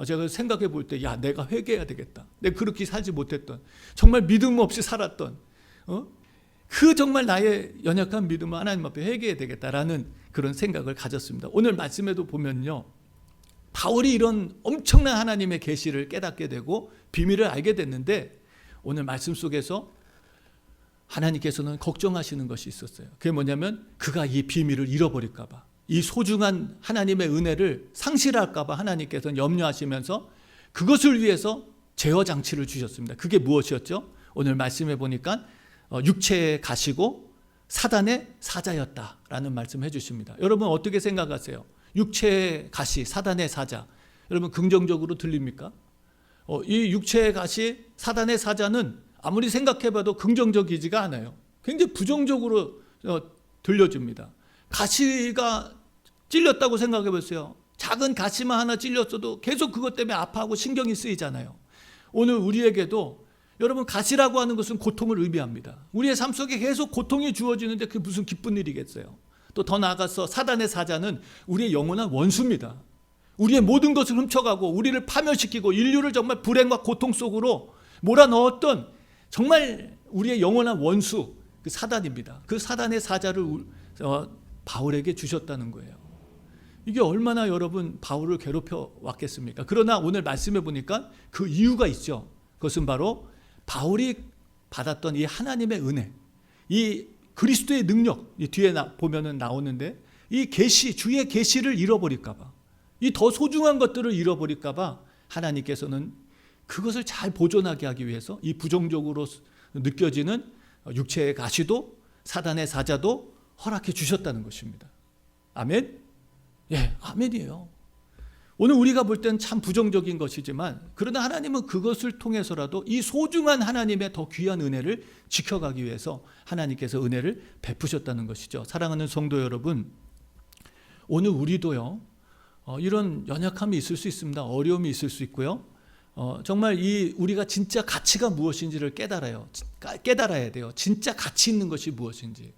제가 생각해 볼 때, 야, 내가 회개해야 되겠다. 내가 그렇게 살지 못했던, 정말 믿음 없이 살았던 그 정말 나의 연약한 믿음을 하나님 앞에 회개해야 되겠다라는 그런 생각을 가졌습니다. 오늘 말씀에도 보면요, 바울이 이런 엄청난 하나님의 계시를 깨닫게 되고 비밀을 알게 됐는데, 오늘 말씀 속에서 하나님께서는 걱정하시는 것이 있었어요. 그게 뭐냐면 그가 이 비밀을 잃어버릴까 봐, 이 소중한 하나님의 은혜를 상실할까 봐 하나님께서는 염려하시면서 그것을 위해서 제어 장치를 주셨습니다. 그게 무엇이었죠? 오늘 말씀해 보니까 육체에 가시고 사단의 사자였다라는 말씀을 해주십니다. 여러분, 어떻게 생각하세요? 육체의 가시, 사단의 사자, 여러분 긍정적으로 들립니까? 이 육체의 가시, 사단의 사자는 아무리 생각해봐도 긍정적이지가 않아요. 굉장히 부정적으로 들려줍니다. 가시가 찔렸다고 생각해보세요. 작은 가시만 하나 찔렸어도 계속 그것 때문에 아파하고 신경이 쓰이잖아요. 오늘 우리에게도 여러분, 가시라고 하는 것은 고통을 의미합니다. 우리의 삶 속에 계속 고통이 주어지는데 그게 무슨 기쁜 일이겠어요. 또 더 나아가서 사단의 사자는 우리의 영원한 원수입니다. 우리의 모든 것을 훔쳐가고 우리를 파멸시키고 인류를 정말 불행과 고통 속으로 몰아넣었던 정말 우리의 영원한 원수, 그 사단입니다. 그 사단의 사자를 바울에게 주셨다는 거예요. 이게 얼마나 여러분 바울을 괴롭혀 왔겠습니까? 그러나 오늘 말씀해 보니까 그 이유가 있죠. 그것은 바로 바울이 받았던 이 하나님의 은혜, 이 그리스도의 능력, 이 뒤에 보면은 나오는데, 이 계시, 주의 계시를 잃어버릴까 봐, 이 더 소중한 것들을 잃어버릴까 봐 하나님께서는 그것을 잘 보존하게 하기 위해서 이 부정적으로 느껴지는 육체의 가시도 사단의 사자도 허락해 주셨다는 것입니다. 아멘? 예, 아멘이에요. 오늘 우리가 볼 때는 참 부정적인 것이지만, 그러나 하나님은 그것을 통해서라도 이 소중한 하나님의 더 귀한 은혜를 지켜가기 위해서 하나님께서 은혜를 베푸셨다는 것이죠. 사랑하는 성도 여러분, 오늘 우리도요, 이런 연약함이 있을 수 있습니다. 어려움이 있을 수 있고요. 정말 우리가 진짜 가치가 무엇인지를 깨달아야 돼요. 진짜 가치 있는 것이 무엇인지.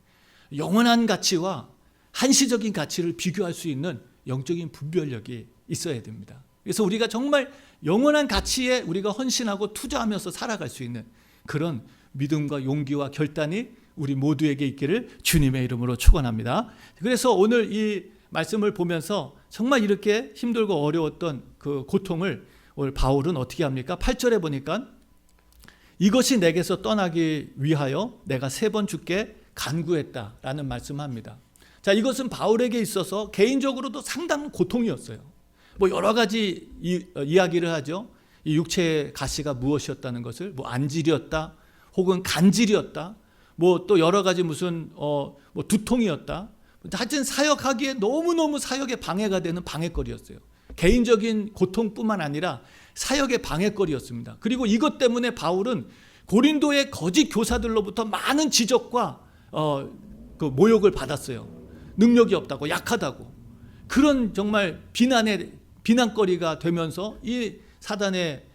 영원한 가치와 한시적인 가치를 비교할 수 있는 영적인 분별력이 있어야 됩니다. 그래서 우리가 정말 영원한 가치에 우리가 헌신하고 투자하면서 살아갈 수 있는 그런 믿음과 용기와 결단이 우리 모두에게 있기를 주님의 이름으로 축원합니다. 그래서 오늘 이 말씀을 보면서 정말 이렇게 힘들고 어려웠던 그 고통을 오늘 바울은 어떻게 합니까? 8절에 보니까 이것이 내게서 떠나기 위하여 내가 3번 주께 간구했다라는 말씀합니다. 자, 이것은 바울에게 있어서 개인적으로도 상당한 고통이었어요. 여러 가지 이야기를 하죠. 이 육체의 가시가 무엇이었다는 것을, 안질이었다, 혹은 간질이었다, 또 여러 가지 무슨 두통이었다. 하여튼 사역하기에 너무너무 사역에 방해가 되는 방해거리였어요. 개인적인 고통뿐만 아니라 사역의 방해거리였습니다. 그리고 이것 때문에 바울은 고린도의 거짓 교사들로부터 많은 지적과 그 모욕을 받았어요. 능력이 없다고, 약하다고. 그런 정말 비난거리가 되면서 이 사단의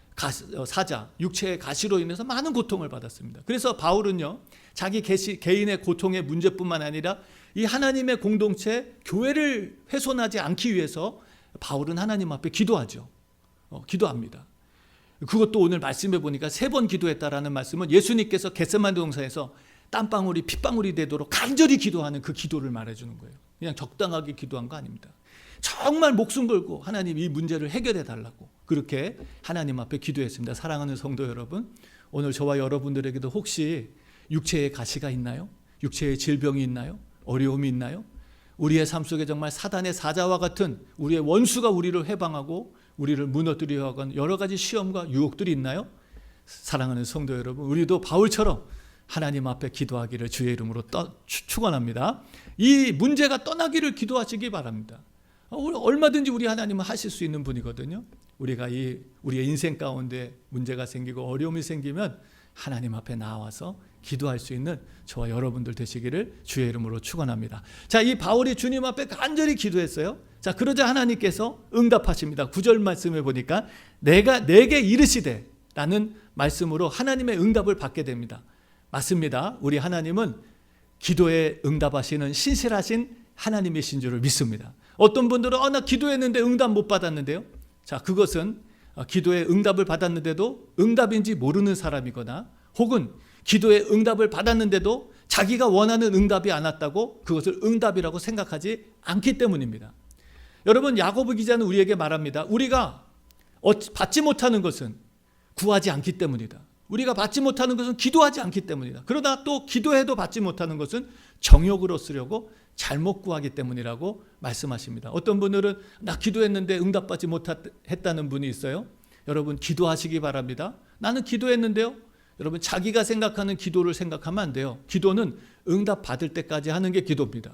사자, 육체의 가시로 인해서 많은 고통을 받았습니다. 그래서 바울은요, 자기 개인의 고통의 문제뿐만 아니라 이 하나님의 공동체, 교회를 훼손하지 않기 위해서 바울은 하나님 앞에 기도하죠. 기도합니다. 그것도 오늘 말씀해 보니까 3번 기도했다라는 말씀은 예수님께서 겟세마네 동산에서 땀방울이 핏방울이 되도록 간절히 기도하는 그 기도를 말해주는 거예요. 그냥 적당하게 기도한 거 아닙니다. 정말 목숨 걸고 하나님 이 문제를 해결해 달라고 그렇게 하나님 앞에 기도했습니다. 사랑하는 성도 여러분, 오늘 저와 여러분들에게도 혹시 육체의 가시가 있나요? 육체의 질병이 있나요? 어려움이 있나요? 우리의 삶 속에 정말 사단의 사자와 같은 우리의 원수가 우리를 해방하고 우리를 무너뜨리려 하는 여러 가지 시험과 유혹들이 있나요? 사랑하는 성도 여러분, 우리도 바울처럼 하나님 앞에 기도하기를 주의 이름으로 축원합니다. 이 문제가 떠나기를 기도하시기 바랍니다. 얼마든지 우리 하나님은 하실 수 있는 분이거든요. 우리가 우리의 인생 가운데 문제가 생기고 어려움이 생기면 하나님 앞에 나와서 기도할 수 있는 저와 여러분들 되시기를 주의 이름으로 축원합니다. 자, 이 바울이 주님 앞에 간절히 기도했어요. 자, 그러자 하나님께서 응답하십니다. 9절 말씀을 보니까 내가 내게 이르시되 라는 말씀으로 하나님의 응답을 받게 됩니다. 맞습니다. 우리 하나님은 기도에 응답하시는 신실하신 하나님이신 줄을 믿습니다. 어떤 분들은 나 기도했는데 응답 못 받았는데요. 자, 그것은 기도에 응답을 받았는데도 응답인지 모르는 사람이거나 혹은 기도에 응답을 받았는데도 자기가 원하는 응답이 안 왔다고 그것을 응답이라고 생각하지 않기 때문입니다. 여러분, 야고보 기자는 우리에게 말합니다. 우리가 받지 못하는 것은 구하지 않기 때문이다. 우리가 받지 못하는 것은 기도하지 않기 때문이다. 그러나 또 기도해도 받지 못하는 것은 정욕으로 쓰려고 잘못 구하기 때문이라고 말씀하십니다. 어떤 분들은 나 기도했는데 응답받지 못했다는 분이 있어요. 여러분, 기도하시기 바랍니다. 나는 기도했는데요. 여러분, 자기가 생각하는 기도를 생각하면 안 돼요. 기도는 응답 받을 때까지 하는 게 기도입니다.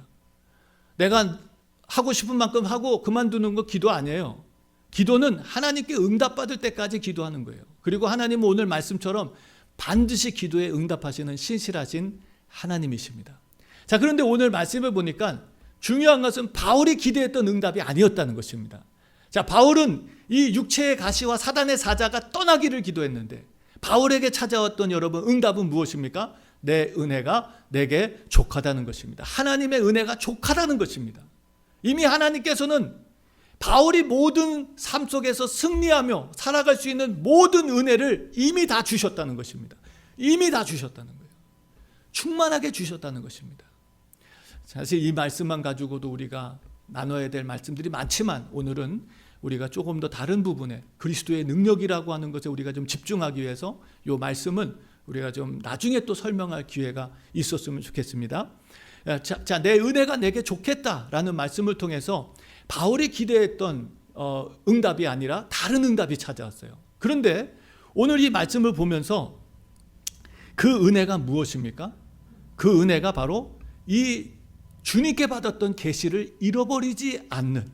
내가 하고 싶은 만큼 하고 그만두는 거 기도 아니에요. 기도는 하나님께 응답받을 때까지 기도하는 거예요. 그리고 하나님은 오늘 말씀처럼 반드시 기도에 응답하시는 신실하신 하나님이십니다. 자, 그런데 오늘 말씀을 보니까 중요한 것은 바울이 기대했던 응답이 아니었다는 것입니다. 자, 바울은 이 육체의 가시와 사단의 사자가 떠나기를 기도했는데 바울에게 찾아왔던 여러분 응답은 무엇입니까? 내 은혜가 내게 족하다는 것입니다. 하나님의 은혜가 족하다는 것입니다. 이미 하나님께서는 바울이 모든 삶 속에서 승리하며 살아갈 수 있는 모든 은혜를 이미 다 주셨다는 것입니다. 이미 다 주셨다는 거예요. 충만하게 주셨다는 것입니다. 사실 이 말씀만 가지고도 우리가 나눠야 될 말씀들이 많지만 오늘은 우리가 조금 더 다른 부분에 그리스도의 능력이라고 하는 것에 우리가 좀 집중하기 위해서 이 말씀은 우리가 좀 나중에 또 설명할 기회가 있었으면 좋겠습니다. 자, 내 은혜가 내게 좋겠다라는 말씀을 통해서 바울이 기대했던 응답이 아니라 다른 응답이 찾아왔어요. 그런데 오늘 이 말씀을 보면서 그 은혜가 무엇입니까? 그 은혜가 바로 이 주님께 받았던 계시를 잃어버리지 않는,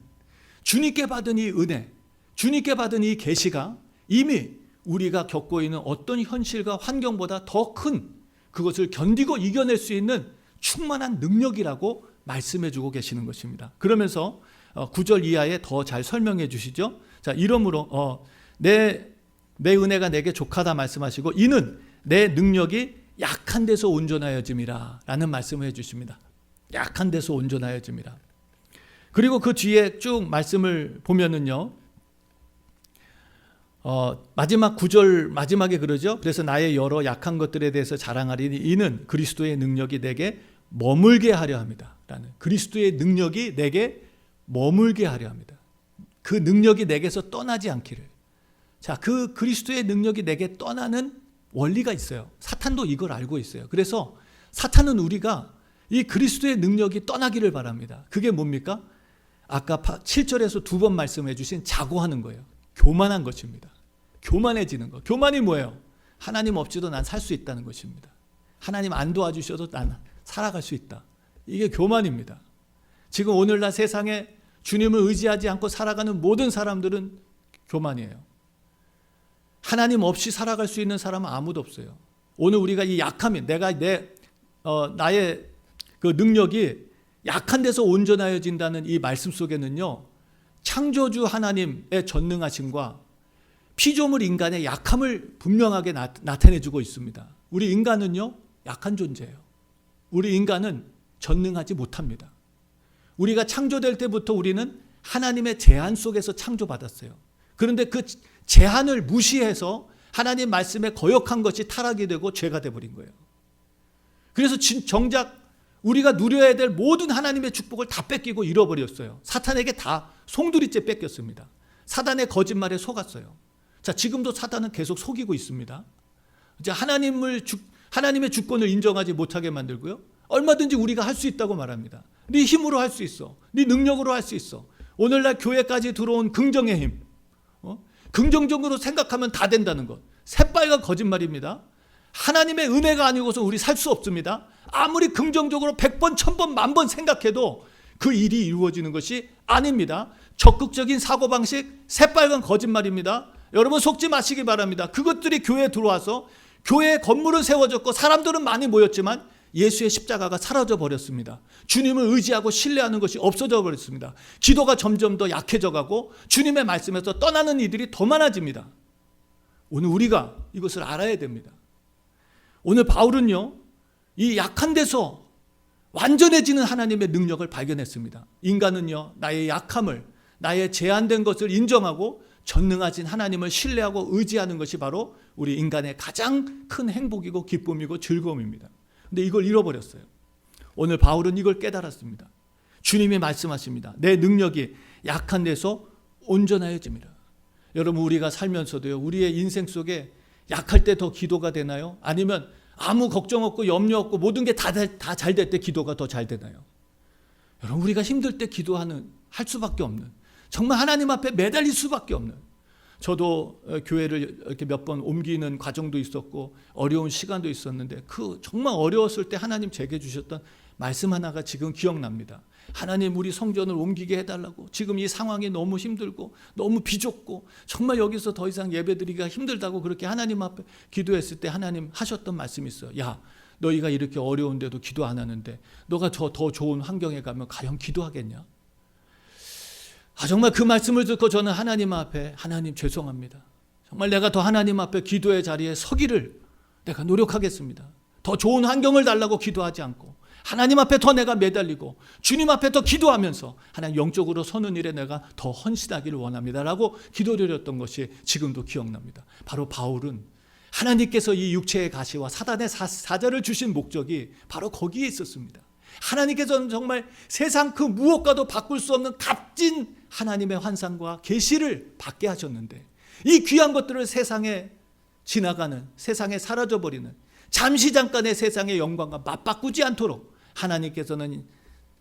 주님께 받은 이 은혜, 주님께 받은 이 계시가 이미 우리가 겪고 있는 어떤 현실과 환경보다 더 큰 그것을 견디고 이겨낼 수 있는 충만한 능력이라고 말씀해 주고 계시는 것입니다. 그러면서 9절 이하에 더 잘 설명해 주시죠. 자, 이러므로 내 은혜가 내게 족하다 말씀하시고 이는 내 능력이 약한 데서 온전하여짐이라 라는 말씀을 해 주십니다. 약한 데서 온전하여짐이라. 그리고 그 뒤에 쭉 말씀을 보면은요, 마지막 9절 마지막에 그러죠. 그래서 나의 여러 약한 것들에 대해서 자랑하리니 이는 그리스도의 능력이 내게 머물게 하려 합니다. 라는, 그리스도의 능력이 내게 머물게 하려 합니다. 그 능력이 내게서 떠나지 않기를. 자, 그 그리스도의 능력이 내게 떠나는 원리가 있어요. 사탄도 이걸 알고 있어요. 그래서 사탄은 우리가 이 그리스도의 능력이 떠나기를 바랍니다. 그게 뭡니까? 아까 7절에서 2번 말씀해 주신 자고하는 거예요. 교만한 것입니다. 교만해지는 거. 교만이 뭐예요? 하나님 없이도 난 살 수 있다는 것입니다. 하나님 안 도와주셔도 난 살아갈 수 있다. 이게 교만입니다. 지금 오늘날 세상에 주님을 의지하지 않고 살아가는 모든 사람들은 교만이에요. 하나님 없이 살아갈 수 있는 사람은 아무도 없어요. 오늘 우리가 이 약함이, 나의 그 능력이 약한 데서 온전하여진다는 이 말씀 속에는요, 창조주 하나님의 전능하심과 피조물 인간의 약함을 분명하게 나타내주고 있습니다. 우리 인간은요, 약한 존재예요. 우리 인간은 전능하지 못합니다. 우리가 창조될 때부터 우리는 하나님의 제한 속에서 창조받았어요. 그런데 그 제한을 무시해서 하나님 말씀에 거역한 것이 타락이 되고 죄가 되어버린 거예요. 그래서 정작 우리가 누려야 될 모든 하나님의 축복을 다 뺏기고 잃어버렸어요. 사탄에게 다 송두리째 뺏겼습니다. 사단의 거짓말에 속았어요. 자, 지금도 사단은 계속 속이고 있습니다. 이제 하나님의 주권을 인정하지 못하게 만들고요. 얼마든지 우리가 할 수 있다고 말합니다. 네 힘으로 할 수 있어. 네 능력으로 할 수 있어. 오늘날 교회까지 들어온 긍정의 힘. 긍정적으로 생각하면 다 된다는 것. 새빨간 거짓말입니다. 하나님의 은혜가 아니고서 우리 살 수 없습니다. 아무리 긍정적으로 100번, 1000번, 10,000번 생각해도 그 일이 이루어지는 것이 아닙니다. 적극적인 사고방식, 새빨간 거짓말입니다. 여러분 속지 마시기 바랍니다. 그것들이 교회에 들어와서 교회의 건물은 세워졌고 사람들은 많이 모였지만 예수의 십자가가 사라져 버렸습니다. 주님을 의지하고 신뢰하는 것이 없어져 버렸습니다. 기도가 점점 더 약해져 가고 주님의 말씀에서 떠나는 이들이 더 많아집니다. 오늘 우리가 이것을 알아야 됩니다. 오늘 바울은요, 이 약한 데서 완전해지는 하나님의 능력을 발견했습니다. 인간은요, 나의 약함을, 나의 제한된 것을 인정하고 전능하신 하나님을 신뢰하고 의지하는 것이 바로 우리 인간의 가장 큰 행복이고 기쁨이고 즐거움입니다. 근데 이걸 잃어버렸어요. 오늘 바울은 이걸 깨달았습니다. 주님이 말씀하십니다. 내 능력이 약한 데서 온전하여집니다. 여러분, 우리가 살면서도요, 우리의 인생 속에 약할 때 더 기도가 되나요? 아니면 아무 걱정 없고 염려 없고 모든 게 다 잘 될 때 기도가 더 잘 되나요? 여러분, 우리가 힘들 때 할 수밖에 없는, 정말 하나님 앞에 매달릴 수밖에 없는, 저도 교회를 이렇게 몇 번 옮기는 과정도 있었고 어려운 시간도 있었는데 그 정말 어려웠을 때 하나님 제게 주셨던 말씀 하나가 지금 기억납니다. 하나님, 우리 성전을 옮기게 해달라고. 지금 이 상황이 너무 힘들고 너무 비좁고 정말 여기서 더 이상 예배드리기가 힘들다고 그렇게 하나님 앞에 기도했을 때 하나님 하셨던 말씀이 있어요. 야, 너희가 이렇게 어려운데도 기도 안 하는데 너가 더 좋은 환경에 가면 과연 기도하겠냐? 정말 그 말씀을 듣고 저는 하나님 앞에, 하나님 죄송합니다. 정말 내가 더 하나님 앞에 기도의 자리에 서기를 내가 노력하겠습니다. 더 좋은 환경을 달라고 기도하지 않고 하나님 앞에 더 내가 매달리고 주님 앞에 더 기도하면서 하나님 영적으로 서는 일에 내가 더 헌신하기를 원합니다라고 기도드렸던 것이 지금도 기억납니다. 바로 바울은 하나님께서 이 육체의 가시와 사단의 사자를 주신 목적이 바로 거기에 있었습니다. 하나님께서는 정말 세상 그 무엇과도 바꿀 수 없는 값진 하나님의 환상과 계시를 받게 하셨는데 이 귀한 것들을 세상에 지나가는, 세상에 사라져버리는 잠시 잠깐의 세상의 영광과 맞바꾸지 않도록 하나님께서는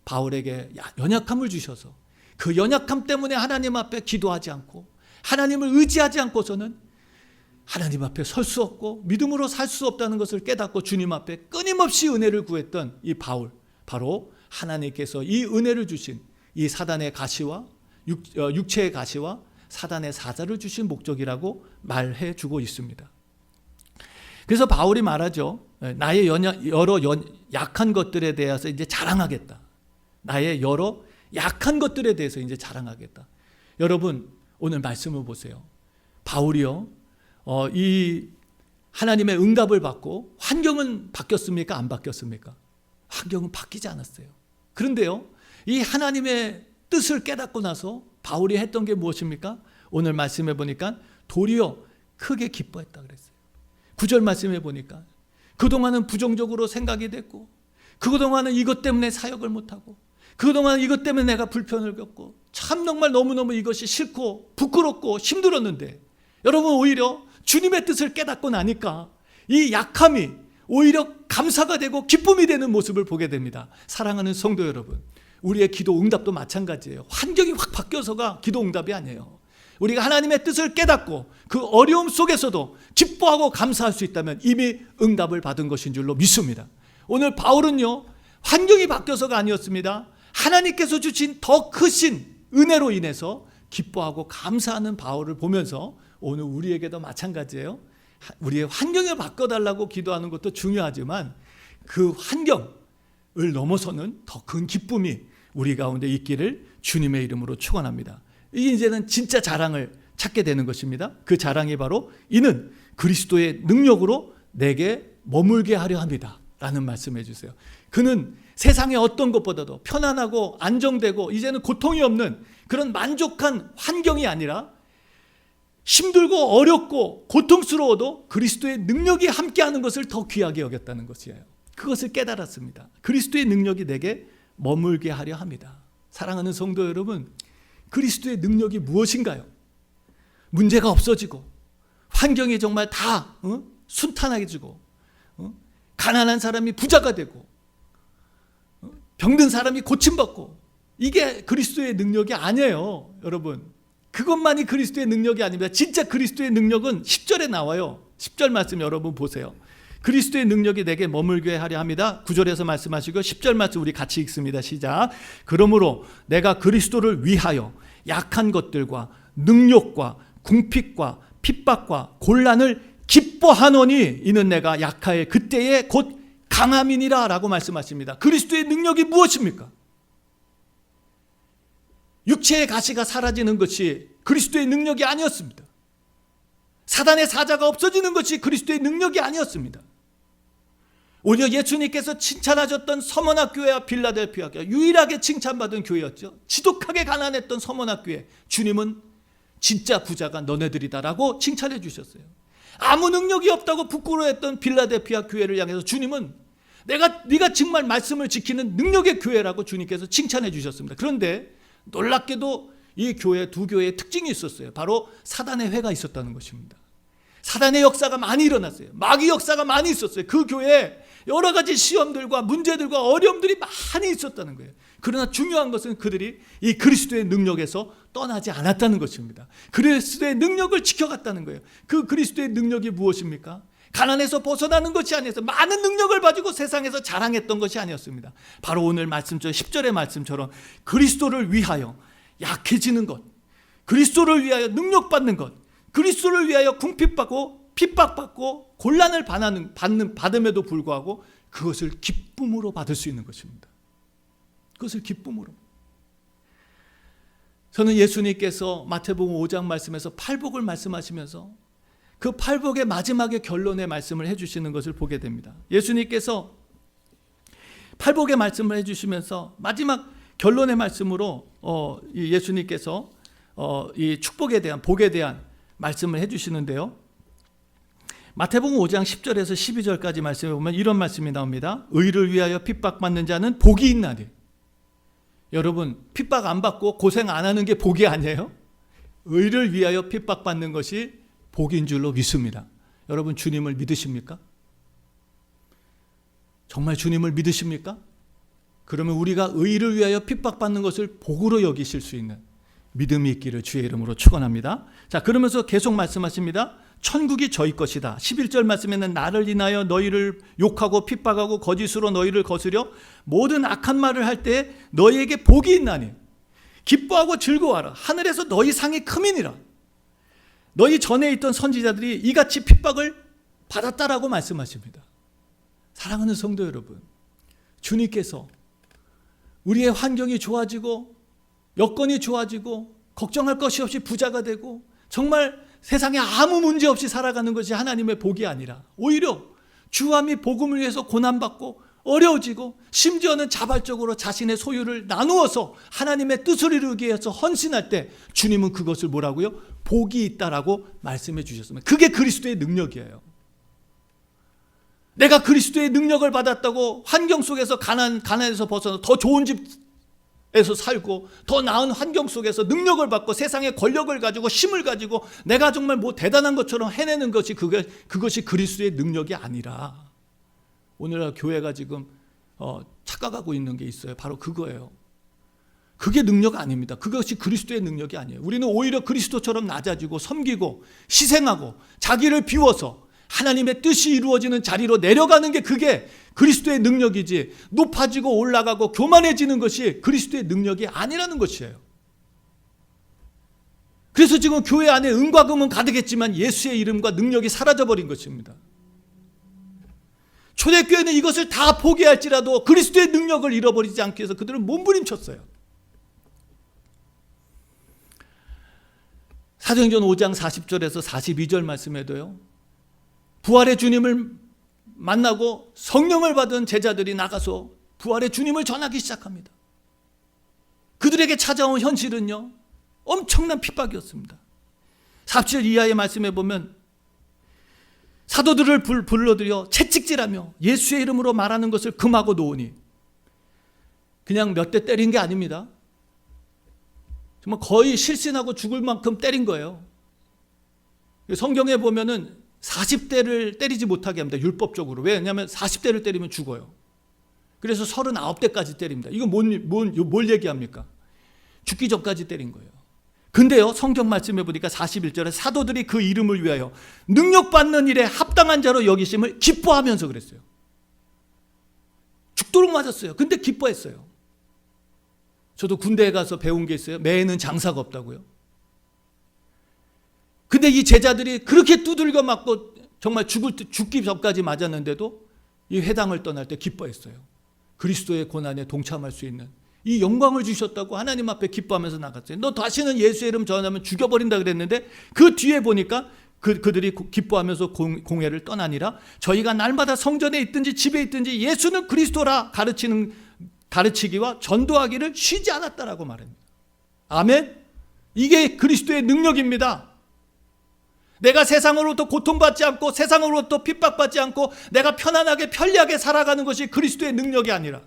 바울에게 연약함을 주셔서 그 연약함 때문에 하나님 앞에 기도하지 않고 하나님을 의지하지 않고서는 하나님 앞에 설 수 없고 믿음으로 살 수 없다는 것을 깨닫고 주님 앞에 끊임없이 은혜를 구했던 이 바울, 바로 하나님께서 이 은혜를 주신 이 사단의 가시와 육체의 가시와 사단의 사자를 주신 목적이라고 말해 주고 있습니다. 그래서 바울이 말하죠. 나의 여러 약한 것들에 대해서 이제 자랑하겠다. 나의 여러 약한 것들에 대해서 이제 자랑하겠다. 여러분, 오늘 말씀을 보세요. 바울이요, 이 하나님의 응답을 받고 환경은 바뀌었습니까? 안 바뀌었습니까? 환경은 바뀌지 않았어요. 그런데요, 이 하나님의 뜻을 깨닫고 나서 바울이 했던 게 무엇입니까? 오늘 말씀해 보니까 도리어 크게 기뻐했다 그랬어요. 9절 말씀해 보니까 그동안은 부정적으로 생각이 됐고 그동안은 이것 때문에 사역을 못하고 그동안 이것 때문에 내가 불편을 겪고 참 정말 너무너무 이것이 싫고 부끄럽고 힘들었는데 여러분, 오히려 주님의 뜻을 깨닫고 나니까 이 약함이 오히려 감사가 되고 기쁨이 되는 모습을 보게 됩니다. 사랑하는 성도 여러분, 우리의 기도 응답도 마찬가지예요. 환경이 확 바뀌어서가 기도 응답이 아니에요. 우리가 하나님의 뜻을 깨닫고 그 어려움 속에서도 기뻐하고 감사할 수 있다면 이미 응답을 받은 것인 줄로 믿습니다. 오늘 바울은요, 환경이 바뀌어서가 아니었습니다. 하나님께서 주신 더 크신 은혜로 인해서 기뻐하고 감사하는 바울을 보면서 오늘 우리에게도 마찬가지예요. 우리의 환경을 바꿔달라고 기도하는 것도 중요하지만 그 환경을 넘어서는 더 큰 기쁨이 우리 가운데 있기를 주님의 이름으로 축원합니다. 이제는 진짜 자랑을 찾게 되는 것입니다. 그 자랑이 바로 이는 그리스도의 능력으로 내게 머물게 하려 합니다 라는 말씀해 주세요. 그는 세상의 어떤 것보다도 편안하고 안정되고 이제는 고통이 없는 그런 만족한 환경이 아니라 힘들고 어렵고 고통스러워도 그리스도의 능력이 함께하는 것을 더 귀하게 여겼다는 것이에요. 그것을 깨달았습니다. 그리스도의 능력이 내게 머물게 하려 합니다. 사랑하는 성도 여러분, 그리스도의 능력이 무엇인가요? 문제가 없어지고 환경이 정말 다 순탄해지고 가난한 사람이 부자가 되고 병든 사람이 고침받고, 이게 그리스도의 능력이 아니에요. 여러분, 그것만이 그리스도의 능력이 아닙니다. 진짜 그리스도의 능력은 10절에 나와요. 10절 말씀 여러분 보세요. 그리스도의 능력이 내게 머물게 하려 합니다. 9절에서 말씀하시고 10절 말씀 우리 같이 읽습니다. 시작. 그러므로 내가 그리스도를 위하여 약한 것들과 능욕과 궁핍과 핍박과 곤란을 기뻐하노니 이는 내가 약하여 그때에 곧 강함이니라 라고 말씀하십니다. 그리스도의 능력이 무엇입니까? 육체의 가시가 사라지는 것이 그리스도의 능력이 아니었습니다. 사단의 사자가 없어지는 것이 그리스도의 능력이 아니었습니다. 오히려 예수님께서 칭찬하셨던 서머나 교회와 빌라델피아 교회, 유일하게 칭찬받은 교회였죠. 지독하게 가난했던 서머나 교회, 주님은 진짜 부자가 너네들이다라고 칭찬해 주셨어요. 아무 능력이 없다고 부끄러워했던 빌라델피아 교회를 향해서 주님은 네가 정말 말씀을 지키는 능력의 교회라고 주님께서 칭찬해 주셨습니다. 그런데 놀랍게도 이 교회, 두 교회의 특징이 있었어요. 바로 사단의 회가 있었다는 것입니다. 사단의 역사가 많이 일어났어요. 마귀 역사가 많이 있었어요. 그 교회에 여러 가지 시험들과 문제들과 어려움들이 많이 있었다는 거예요. 그러나 중요한 것은 그들이 이 그리스도의 능력에서 떠나지 않았다는 것입니다. 그리스도의 능력을 지켜갔다는 거예요. 그 그리스도의 능력이 무엇입니까? 가난에서 벗어나는 것이 아니었어요. 많은 능력을 가지고 세상에서 자랑했던 것이 아니었습니다. 바로 오늘 말씀처럼 10절의 말씀처럼 그리스도를 위하여 약해지는 것, 그리스도를 위하여 능력받는 것, 그리스도를 위하여 궁핍받고 핍박받고 곤란을 받음에도 불구하고 그것을 기쁨으로 받을 수 있는 것입니다. 그것을 기쁨으로. 저는 예수님께서 마태복음 5장 말씀에서 팔복을 말씀하시면서 그 팔복의 마지막에 결론의 말씀을 해주시는 것을 보게 됩니다. 예수님께서 팔복의 말씀을 해주시면서 마지막 결론의 말씀으로 예수님께서 이 축복에 대한, 복에 대한 말씀을 해주시는데요. 마태복음 5장 10절에서 12절까지 말씀해 보면 이런 말씀이 나옵니다. 의를 위하여 핍박받는 자는 복이 있나니. 여러분, 핍박 안 받고 고생 안 하는 게 복이 아니에요? 의를 위하여 핍박받는 것이 복인 줄로 믿습니다. 여러분, 주님을 믿으십니까? 정말 주님을 믿으십니까? 그러면 우리가 의를 위하여 핍박받는 것을 복으로 여기실 수 있는 믿음이 있기를 주의 이름으로 축원합니다. 자, 그러면서 계속 말씀하십니다. 천국이 저희 것이다. 11절 말씀에는 나를 인하여 너희를 욕하고 핍박하고 거짓으로 너희를 거스려 모든 악한 말을 할 때 너희에게 복이 있나니 기뻐하고 즐거워하라. 하늘에서 너희 상이 크민이라. 너희 전에 있던 선지자들이 이같이 핍박을 받았다라고 말씀하십니다. 사랑하는 성도 여러분, 주님께서 우리의 환경이 좋아지고 여건이 좋아지고 걱정할 것이 없이 부자가 되고 정말 세상에 아무 문제 없이 살아가는 것이 하나님의 복이 아니라 오히려 주와 및 복음을 위해서 고난받고 어려워지고 심지어는 자발적으로 자신의 소유를 나누어서 하나님의 뜻을 이루기 위해서 헌신할 때 주님은 그것을 뭐라고요? 복이 있다라고 말씀해 주셨습니다. 그게 그리스도의 능력이에요. 내가 그리스도의 능력을 받았다고 환경 속에서 가난에서 벗어나 더 좋은 집에서 살고 더 나은 환경 속에서 능력을 받고 세상의 권력을 가지고 힘을 가지고 내가 정말 뭐 대단한 것처럼 해내는 것이 그것이 그리스도의 능력이 아니라 오늘날 교회가 지금 착각하고 있는 게 있어요. 바로 그거예요. 그게 능력 아닙니다. 그것이 그리스도의 능력이 아니에요. 우리는 오히려 그리스도처럼 낮아지고 섬기고 희생하고 자기를 비워서 하나님의 뜻이 이루어지는 자리로 내려가는 게 그게 그리스도의 능력이지, 높아지고 올라가고 교만해지는 것이 그리스도의 능력이 아니라는 것이에요. 그래서 지금 교회 안에 은과 금은 가득했지만 예수의 이름과 능력이 사라져버린 것입니다. 초대교회는 이것을 다 포기할지라도 그리스도의 능력을 잃어버리지 않기 위해서 그들은 몸부림쳤어요. 사도행전 5장 40절에서 42절 말씀에도요, 부활의 주님을 만나고 성령을 받은 제자들이 나가서 부활의 주님을 전하기 시작합니다. 그들에게 찾아온 현실은요, 엄청난 핍박이었습니다. 47 이하의 말씀에 보면 사도들을 불러들여 채찍질하며 예수의 이름으로 말하는 것을 금하고 놓으니, 그냥 몇 대 때린 게 아닙니다. 정말 거의 실신하고 죽을 만큼 때린 거예요. 성경에 보면은 40대를 때리지 못하게 합니다. 율법적으로. 왜냐하면 40대를 때리면 죽어요. 그래서 39대까지 때립니다. 이거 뭘 얘기합니까? 죽기 전까지 때린 거예요. 근데요, 성경 말씀해 보니까 41절에 사도들이 그 이름을 위하여 능력받는 일에 합당한 자로 여기심을 기뻐하면서 그랬어요. 죽도록 맞았어요. 근데 기뻐했어요. 저도 군대에 가서 배운 게 있어요. 매에는 장사가 없다고요. 근데 이 제자들이 그렇게 두들겨 맞고 정말 죽기 전까지 맞았는데도 이 회당을 떠날 때 기뻐했어요. 그리스도의 고난에 동참할 수 있는 이 영광을 주셨다고 하나님 앞에 기뻐하면서 나갔어요. 너 다시는 예수의 이름 전하면 죽여버린다 그랬는데, 그 뒤에 보니까 그들이 기뻐하면서 공회를 떠나니라 저희가 날마다 성전에 있든지 집에 있든지 예수는 그리스도라 가르치기와 전도하기를 쉬지 않았다라고 말합니다. 아멘. 이게 그리스도의 능력입니다. 내가 세상으로부터 고통받지 않고 세상으로부터 핍박받지 않고 내가 편안하게 편리하게 살아가는 것이 그리스도의 능력이 아니라,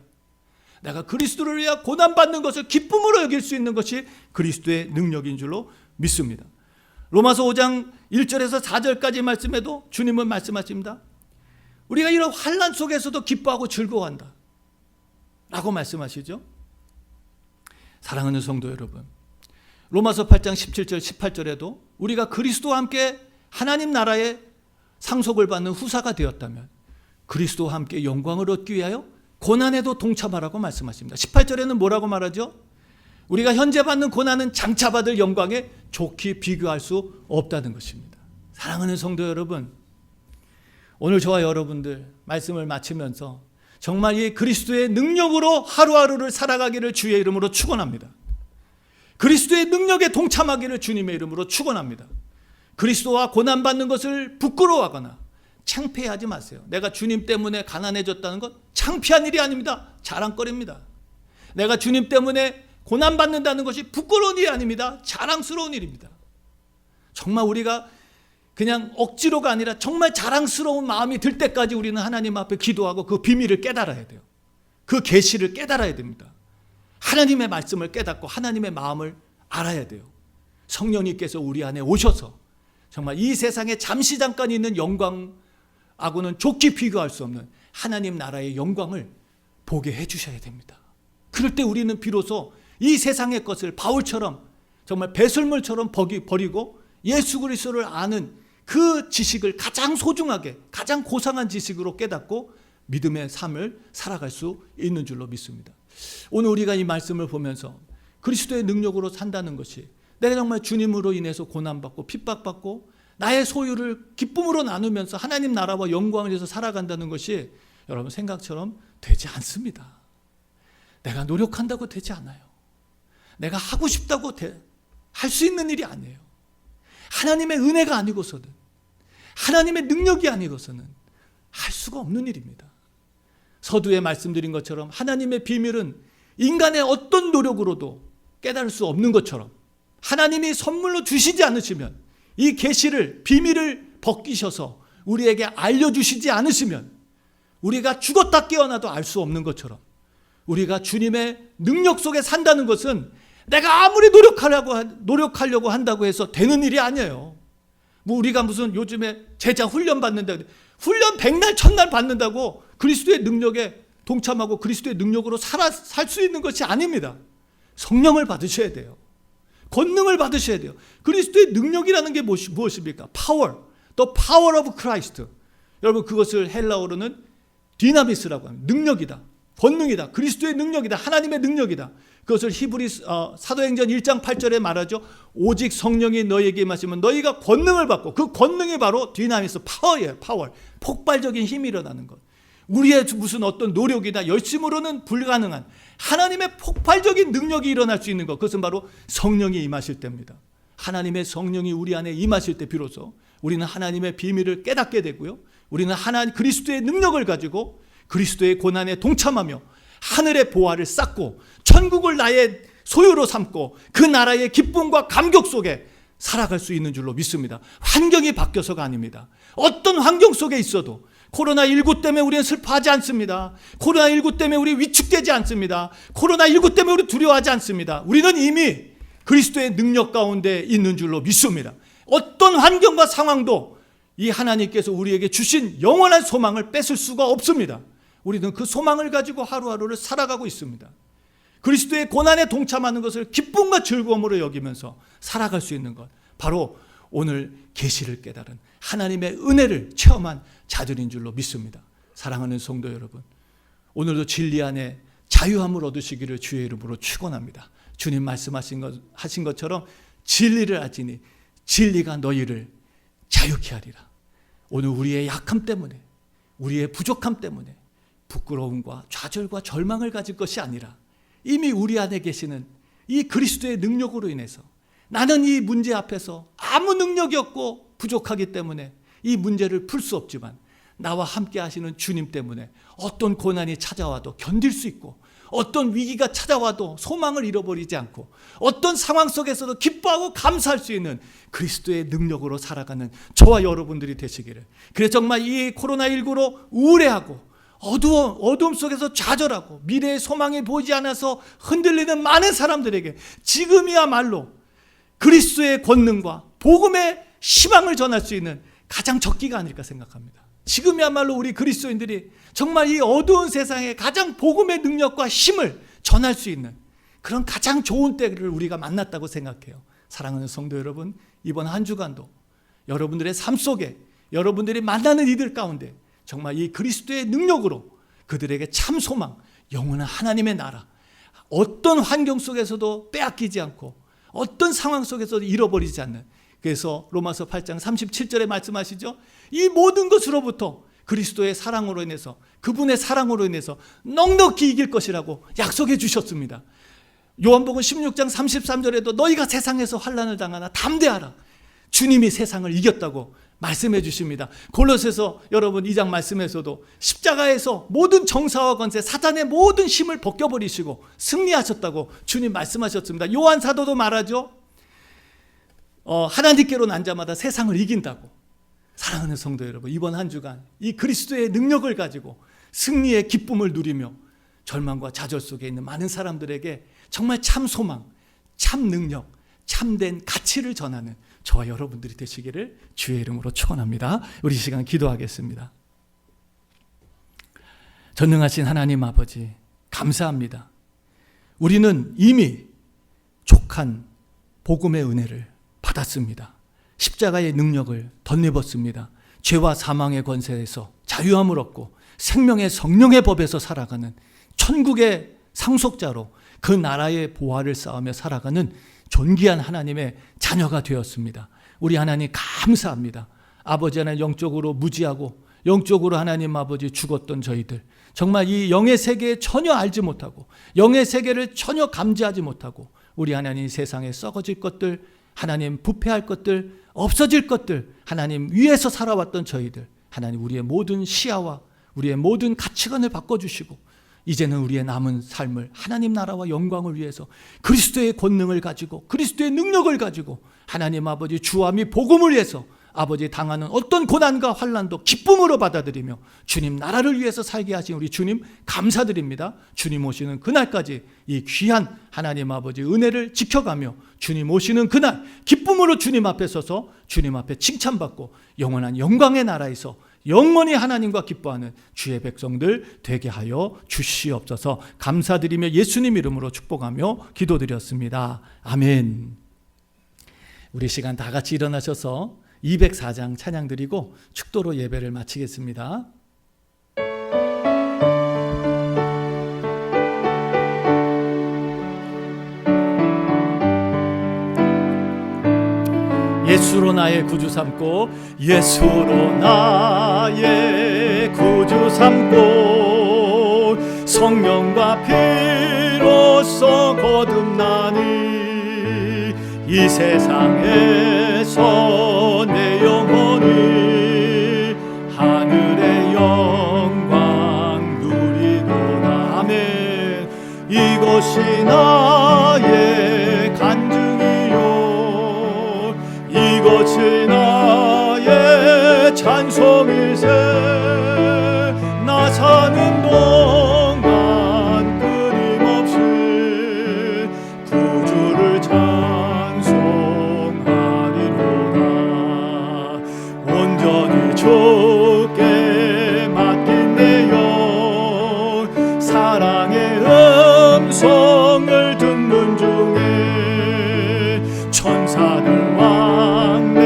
내가 그리스도를 위해 고난받는 것을 기쁨으로 여길 수 있는 것이 그리스도의 능력인 줄로 믿습니다. 로마서 5장 1절에서 4절까지 말씀에도 주님은 말씀하십니다. 우리가 이런 환난 속에서도 기뻐하고 즐거워한다 라고 말씀하시죠. 사랑하는 성도 여러분, 로마서 8장 17절 18절에도 우리가 그리스도와 함께 하나님 나라의 상속을 받는 후사가 되었다면 그리스도와 함께 영광을 얻기 위하여 고난에도 동참하라고 말씀하십니다. 18절에는 뭐라고 말하죠? 우리가 현재 받는 고난은 장차 받을 영광에 좋게 비교할 수 없다는 것입니다. 사랑하는 성도 여러분, 오늘 저와 여러분들 말씀을 마치면서 정말 이 그리스도의 능력으로 하루하루를 살아가기를 주의 이름으로 축원합니다. 그리스도의 능력에 동참하기를 주님의 이름으로 축원합니다. 그리스도와 고난받는 것을 부끄러워하거나 창피하지 마세요. 내가 주님 때문에 가난해졌다는 것 창피한 일이 아닙니다. 자랑거리입니다. 내가 주님 때문에 고난받는다는 것이 부끄러운 일이 아닙니다. 자랑스러운 일입니다. 정말 우리가 그냥 억지로가 아니라 정말 자랑스러운 마음이 들 때까지 우리는 하나님 앞에 기도하고 그 비밀을 깨달아야 돼요. 그 계시를 깨달아야 됩니다. 하나님의 말씀을 깨닫고 하나님의 마음을 알아야 돼요. 성령님께서 우리 안에 오셔서 정말 이 세상에 잠시 잠깐 있는 영광하고는 좋게 비교할 수 없는 하나님 나라의 영광을 보게 해주셔야 됩니다. 그럴 때 우리는 비로소 이 세상의 것을 바울처럼 정말 배설물처럼 버리고 예수 그리스도를 아는 그 지식을 가장 소중하게, 가장 고상한 지식으로 깨닫고 믿음의 삶을 살아갈 수 있는 줄로 믿습니다. 오늘 우리가 이 말씀을 보면서 그리스도의 능력으로 산다는 것이, 내가 정말 주님으로 인해서 고난받고 핍박받고 나의 소유를 기쁨으로 나누면서 하나님 나라와 영광을 위해서 살아간다는 것이 여러분 생각처럼 되지 않습니다. 내가 노력한다고 되지 않아요. 내가 하고 싶다고 할 수 있는 일이 아니에요. 하나님의 은혜가 아니고서는, 하나님의 능력이 아니고서는 할 수가 없는 일입니다. 서두에 말씀드린 것처럼 하나님의 비밀은 인간의 어떤 노력으로도 깨달을 수 없는 것처럼, 하나님이 선물로 주시지 않으시면, 이 계시를, 비밀을 벗기셔서 우리에게 알려주시지 않으시면 우리가 죽었다 깨어나도 알 수 없는 것처럼, 우리가 주님의 능력 속에 산다는 것은 내가 아무리 노력하려고 한다고 해서 되는 일이 아니에요. 뭐 우리가 무슨 요즘에 제자 훈련 받는다, 훈련 100날 1000날 받는다고 그리스도의 능력에 동참하고 그리스도의 능력으로 살 수 있는 것이 아닙니다. 성령을 받으셔야 돼요. 권능을 받으셔야 돼요. 그리스도의 능력이라는 게 무엇입니까? Power, the power of Christ. 여러분, 그것을 헬라어로는 디나미스라고 합니다. 능력이다, 권능이다, 그리스도의 능력이다, 하나님의 능력이다. 그것을 사도행전 1장 8절에 말하죠. 오직 성령이 너희에게 임하시면 너희가 권능을 받고, 그 권능이 바로 디나미스, 파워예요. 파워, 폭발적인 힘이 일어나는 것. 우리의 무슨 어떤 노력이나 열심으로는 불가능한 하나님의 폭발적인 능력이 일어날 수 있는 것, 그것은 바로 성령이 임하실 때입니다. 하나님의 성령이 우리 안에 임하실 때 비로소 우리는 하나님의 비밀을 깨닫게 되고요, 우리는 그리스도의 능력을 가지고 그리스도의 고난에 동참하며 하늘의 보화를 쌓고 천국을 나의 소유로 삼고 그 나라의 기쁨과 감격 속에 살아갈 수 있는 줄로 믿습니다. 환경이 바뀌어서가 아닙니다. 어떤 환경 속에 있어도 코로나19 때문에 우리는 슬퍼하지 않습니다. 코로나19 때문에 우리 위축되지 않습니다. 코로나19 때문에 우리 두려워하지 않습니다. 우리는 이미 그리스도의 능력 가운데 있는 줄로 믿습니다. 어떤 환경과 상황도 이 하나님께서 우리에게 주신 영원한 소망을 뺏을 수가 없습니다. 우리는 그 소망을 가지고 하루하루를 살아가고 있습니다. 그리스도의 고난에 동참하는 것을 기쁨과 즐거움으로 여기면서 살아갈 수 있는 것, 바로 오늘 계시를 깨달은 하나님의 은혜를 체험한 자들인 줄로 믿습니다. 사랑하는 성도 여러분, 오늘도 진리 안에 자유함을 얻으시기를 주의 이름으로 축원합니다. 주님 말씀하신 것처럼 진리를 알지니 진리가 너희를 자유케 하리라. 오늘 우리의 약함 때문에, 우리의 부족함 때문에 부끄러움과 좌절과 절망을 가질 것이 아니라 이미 우리 안에 계시는 이 그리스도의 능력으로 인해서, 나는 이 문제 앞에서 아무 능력이 없고 부족하기 때문에 이 문제를 풀 수 없지만 나와 함께 하시는 주님 때문에 어떤 고난이 찾아와도 견딜 수 있고, 어떤 위기가 찾아와도 소망을 잃어버리지 않고, 어떤 상황 속에서도 기뻐하고 감사할 수 있는 그리스도의 능력으로 살아가는 저와 여러분들이 되시기를. 그래서 정말 이 코로나19로 우울해하고 어두움 속에서 좌절하고 미래의 소망이 보이지 않아서 흔들리는 많은 사람들에게 지금이야말로 그리스도의 권능과 복음의 희망을 전할 수 있는 가장 적기가 아닐까 생각합니다. 지금이야말로 우리 그리스도인들이 정말 이 어두운 세상에 가장 복음의 능력과 힘을 전할 수 있는 그런 가장 좋은 때를 우리가 만났다고 생각해요. 사랑하는 성도 여러분, 이번 한 주간도 여러분들의 삶 속에, 여러분들이 만나는 이들 가운데 정말 이 그리스도의 능력으로 그들에게 참 소망, 영원한 하나님의 나라, 어떤 환경 속에서도 빼앗기지 않고 어떤 상황 속에서도 잃어버리지 않는, 그래서 로마서 8장 37절에 말씀하시죠. 이 모든 것으로부터 그리스도의 사랑으로 인해서, 그분의 사랑으로 인해서 넉넉히 이길 것이라고 약속해 주셨습니다. 요한복음 16장 33절에도 너희가 세상에서 환난을 당하나 담대하라, 주님이 세상을 이겼다고 말씀해 주십니다. 골로새서 여러분 2장 말씀에서도 십자가에서 모든 정사와 권세, 사단의 모든 힘을 벗겨버리시고 승리하셨다고 주님 말씀하셨습니다. 요한 사도도 말하죠. 하나님께로 난 자마다 세상을 이긴다고. 사랑하는 성도 여러분, 이번 한 주간 이 그리스도의 능력을 가지고 승리의 기쁨을 누리며 절망과 좌절 속에 있는 많은 사람들에게 정말 참 소망, 참 능력, 참된 가치를 전하는 저와 여러분들이 되시기를 주의 이름으로 축원합니다. 우리 시간 기도하겠습니다. 전능하신 하나님 아버지, 감사합니다. 우리는 이미 족한 복음의 은혜를 받았습니다. 십자가의 능력을 덧입었습니다. 죄와 사망의 권세에서 자유함을 얻고 생명의 성령의 법에서 살아가는 천국의 상속자로 그 나라의 보화를 쌓으며 살아가는 존귀한 하나님의 자녀가 되었습니다. 우리 하나님 감사합니다. 아버지 하나님, 영적으로 무지하고 영적으로 하나님 아버지 죽었던 저희들, 정말 이 영의 세계에 전혀 알지 못하고 영의 세계를 전혀 감지하지 못하고 우리 하나님 세상에 썩어질 것들, 하나님 부패할 것들, 없어질 것들, 하나님 위에서 살아왔던 저희들, 하나님 우리의 모든 시야와 우리의 모든 가치관을 바꿔주시고 이제는 우리의 남은 삶을 하나님 나라와 영광을 위해서 그리스도의 권능을 가지고 그리스도의 능력을 가지고 하나님 아버지 주와 및 복음을 위해서 아버지 당하는 어떤 고난과 환난도 기쁨으로 받아들이며 주님 나라를 위해서 살게 하신 우리 주님 감사드립니다. 주님 오시는 그날까지 이 귀한 하나님 아버지 은혜를 지켜가며 주님 오시는 그날 기쁨으로 주님 앞에 서서 주님 앞에 칭찬받고 영원한 영광의 나라에서 영원히 하나님과 기뻐하는 주의 백성들 되게 하여 주시옵소서. 감사드리며 예수님 이름으로 축복하며 기도드렸습니다. 아멘. 우리 시간 다 같이 일어나셔서 204장 찬양 드리고 축도로 예배를 마치겠습니다. 예수로 나의 구주 삼고 예수로 나의 구주 삼고 성령과 피로써 거듭나니 이 세상에서 내 영혼이 하늘의 영광 누리도다. 아멘. 이것이 나의 간증이요 이것이 나의 찬송일세. 나 사는 동안 끊임없이 구주를 찬송하리로다. 온전히 주께 맡긴 내 영, 사랑의 음성을 듣는 중에 천사들 왕래하는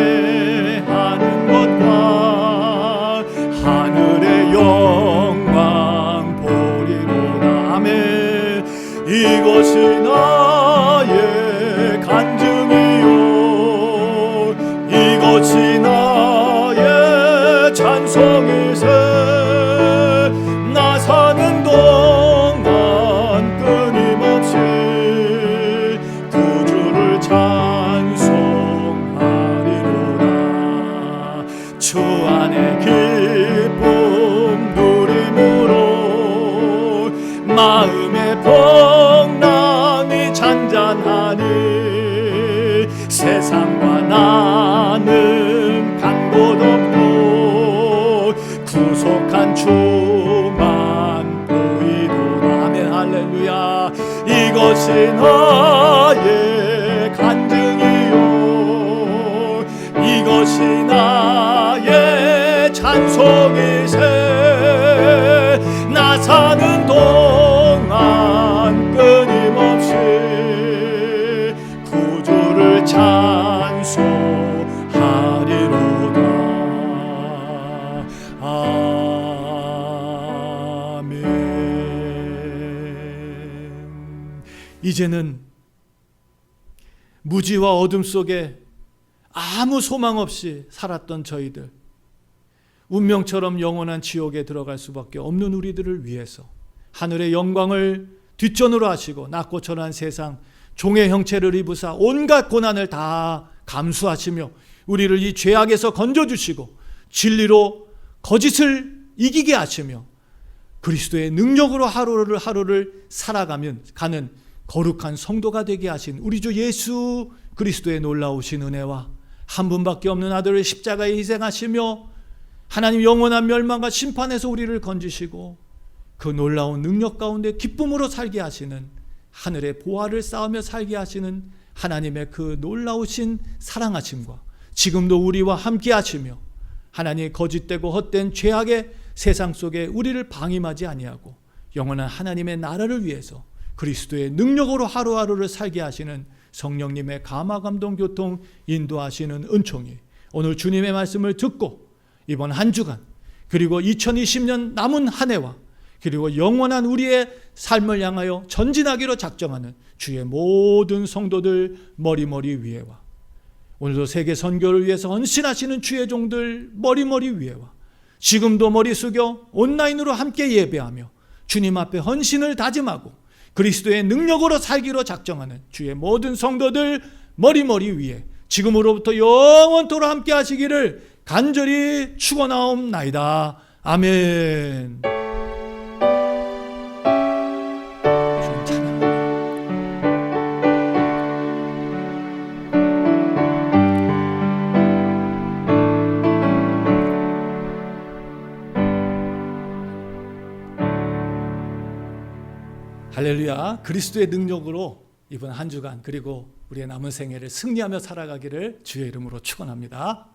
것과 하늘의 영광 보리로다. 아멘. 이것이 나의 간증이요, 이것이 나의 찬송이세. 나 사는 동안 끊임없이 구주를 찬송하리로다. 주 안에 기쁨 누림으로 마음의 풍랑이 잔잔하니 세상과 나는 간 곳 없고 구속한 주만 보이도다. 아멘. 할렐루야. 이것이 나의 간증이요, 이것이 나의 찬송이세. 나 사는 동안 끊임없이 구주를 찬송하리로다. 아멘. 이제는 무지와 어둠 속에 아무 소망 없이 살았던 저희들, 운명처럼 영원한 지옥에 들어갈 수밖에 없는 우리들을 위해서 하늘의 영광을 뒷전으로 하시고 낮고 천한 세상 종의 형체를 입으사 온갖 고난을 다 감수하시며 우리를 이 죄악에서 건져주시고 진리로 거짓을 이기게 하시며 그리스도의 능력으로 하루를 살아가는 거룩한 성도가 되게 하신 우리 주 예수 그리스도의 놀라우신 은혜와 한 분밖에 없는 아들을 십자가에 희생하시며 하나님 영원한 멸망과 심판에서 우리를 건지시고 그 놀라운 능력 가운데 기쁨으로 살게 하시는, 하늘의 보화를 쌓으며 살게 하시는 하나님의 그 놀라우신 사랑하심과 지금도 우리와 함께 하시며 하나님의 거짓되고 헛된 죄악의 세상 속에 우리를 방임하지 아니하고 영원한 하나님의 나라를 위해서 그리스도의 능력으로 하루하루를 살게 하시는 성령님의 감화 감동 교통 인도하시는 은총이 오늘 주님의 말씀을 듣고 이번 한 주간 그리고 2020년 남은 한 해와 그리고 영원한 우리의 삶을 향하여 전진하기로 작정하는 주의 모든 성도들 머리머리 위에와 오늘도 세계 선교를 위해서 헌신하시는 주의 종들 머리머리 위에와 지금도 머리 숙여 온라인으로 함께 예배하며 주님 앞에 헌신을 다짐하고 그리스도의 능력으로 살기로 작정하는 주의 모든 성도들 머리머리 위에 지금으로부터 영원토록 함께 하시기를 간절히 축원하옵나이다. 아멘. 할렐루야. 그리스도의 능력으로 이번 한 주간 그리고 우리의 남은 생애를 승리하며 살아가기를 주의 이름으로 축원합니다.